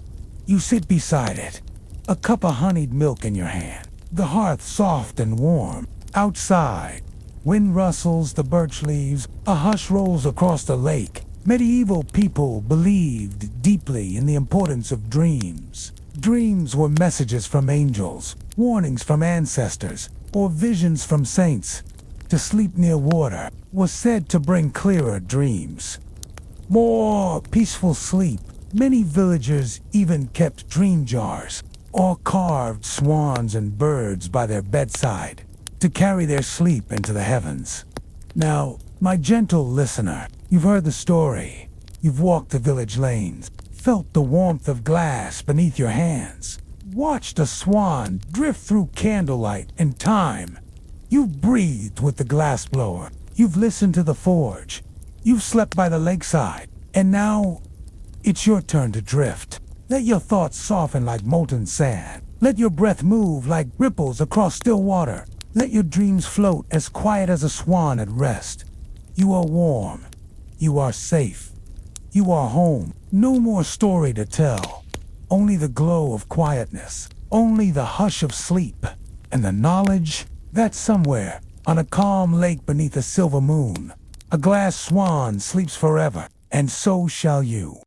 You sit beside it, a cup of honeyed milk in your hand. The hearth soft and warm. Outside, wind rustles the birch leaves. A hush rolls across the lake. Medieval people believed deeply in the importance of dreams. Dreams were messages from angels, warnings from ancestors, or visions from saints. To sleep near water was said to bring clearer dreams, more peaceful sleep. Many villagers even kept dream jars, or carved swans and birds by their bedside to carry their sleep into the heavens. Now, my gentle listener, you've heard the story. You've walked the village lanes, felt the warmth of glass beneath your hands, watched a swan drift through candlelight and time. You've breathed with the glassblower. You've listened to the forge. You've slept by the lakeside. And now, it's your turn to drift. Let your thoughts soften like molten sand. Let your breath move like ripples across still water. Let your dreams float as quiet as a swan at rest. You are warm. You are safe. You are home. No more story to tell. Only the glow of quietness. Only the hush of sleep. And the knowledge that somewhere, on a calm lake beneath a silver moon, a glass swan sleeps forever, and so shall you.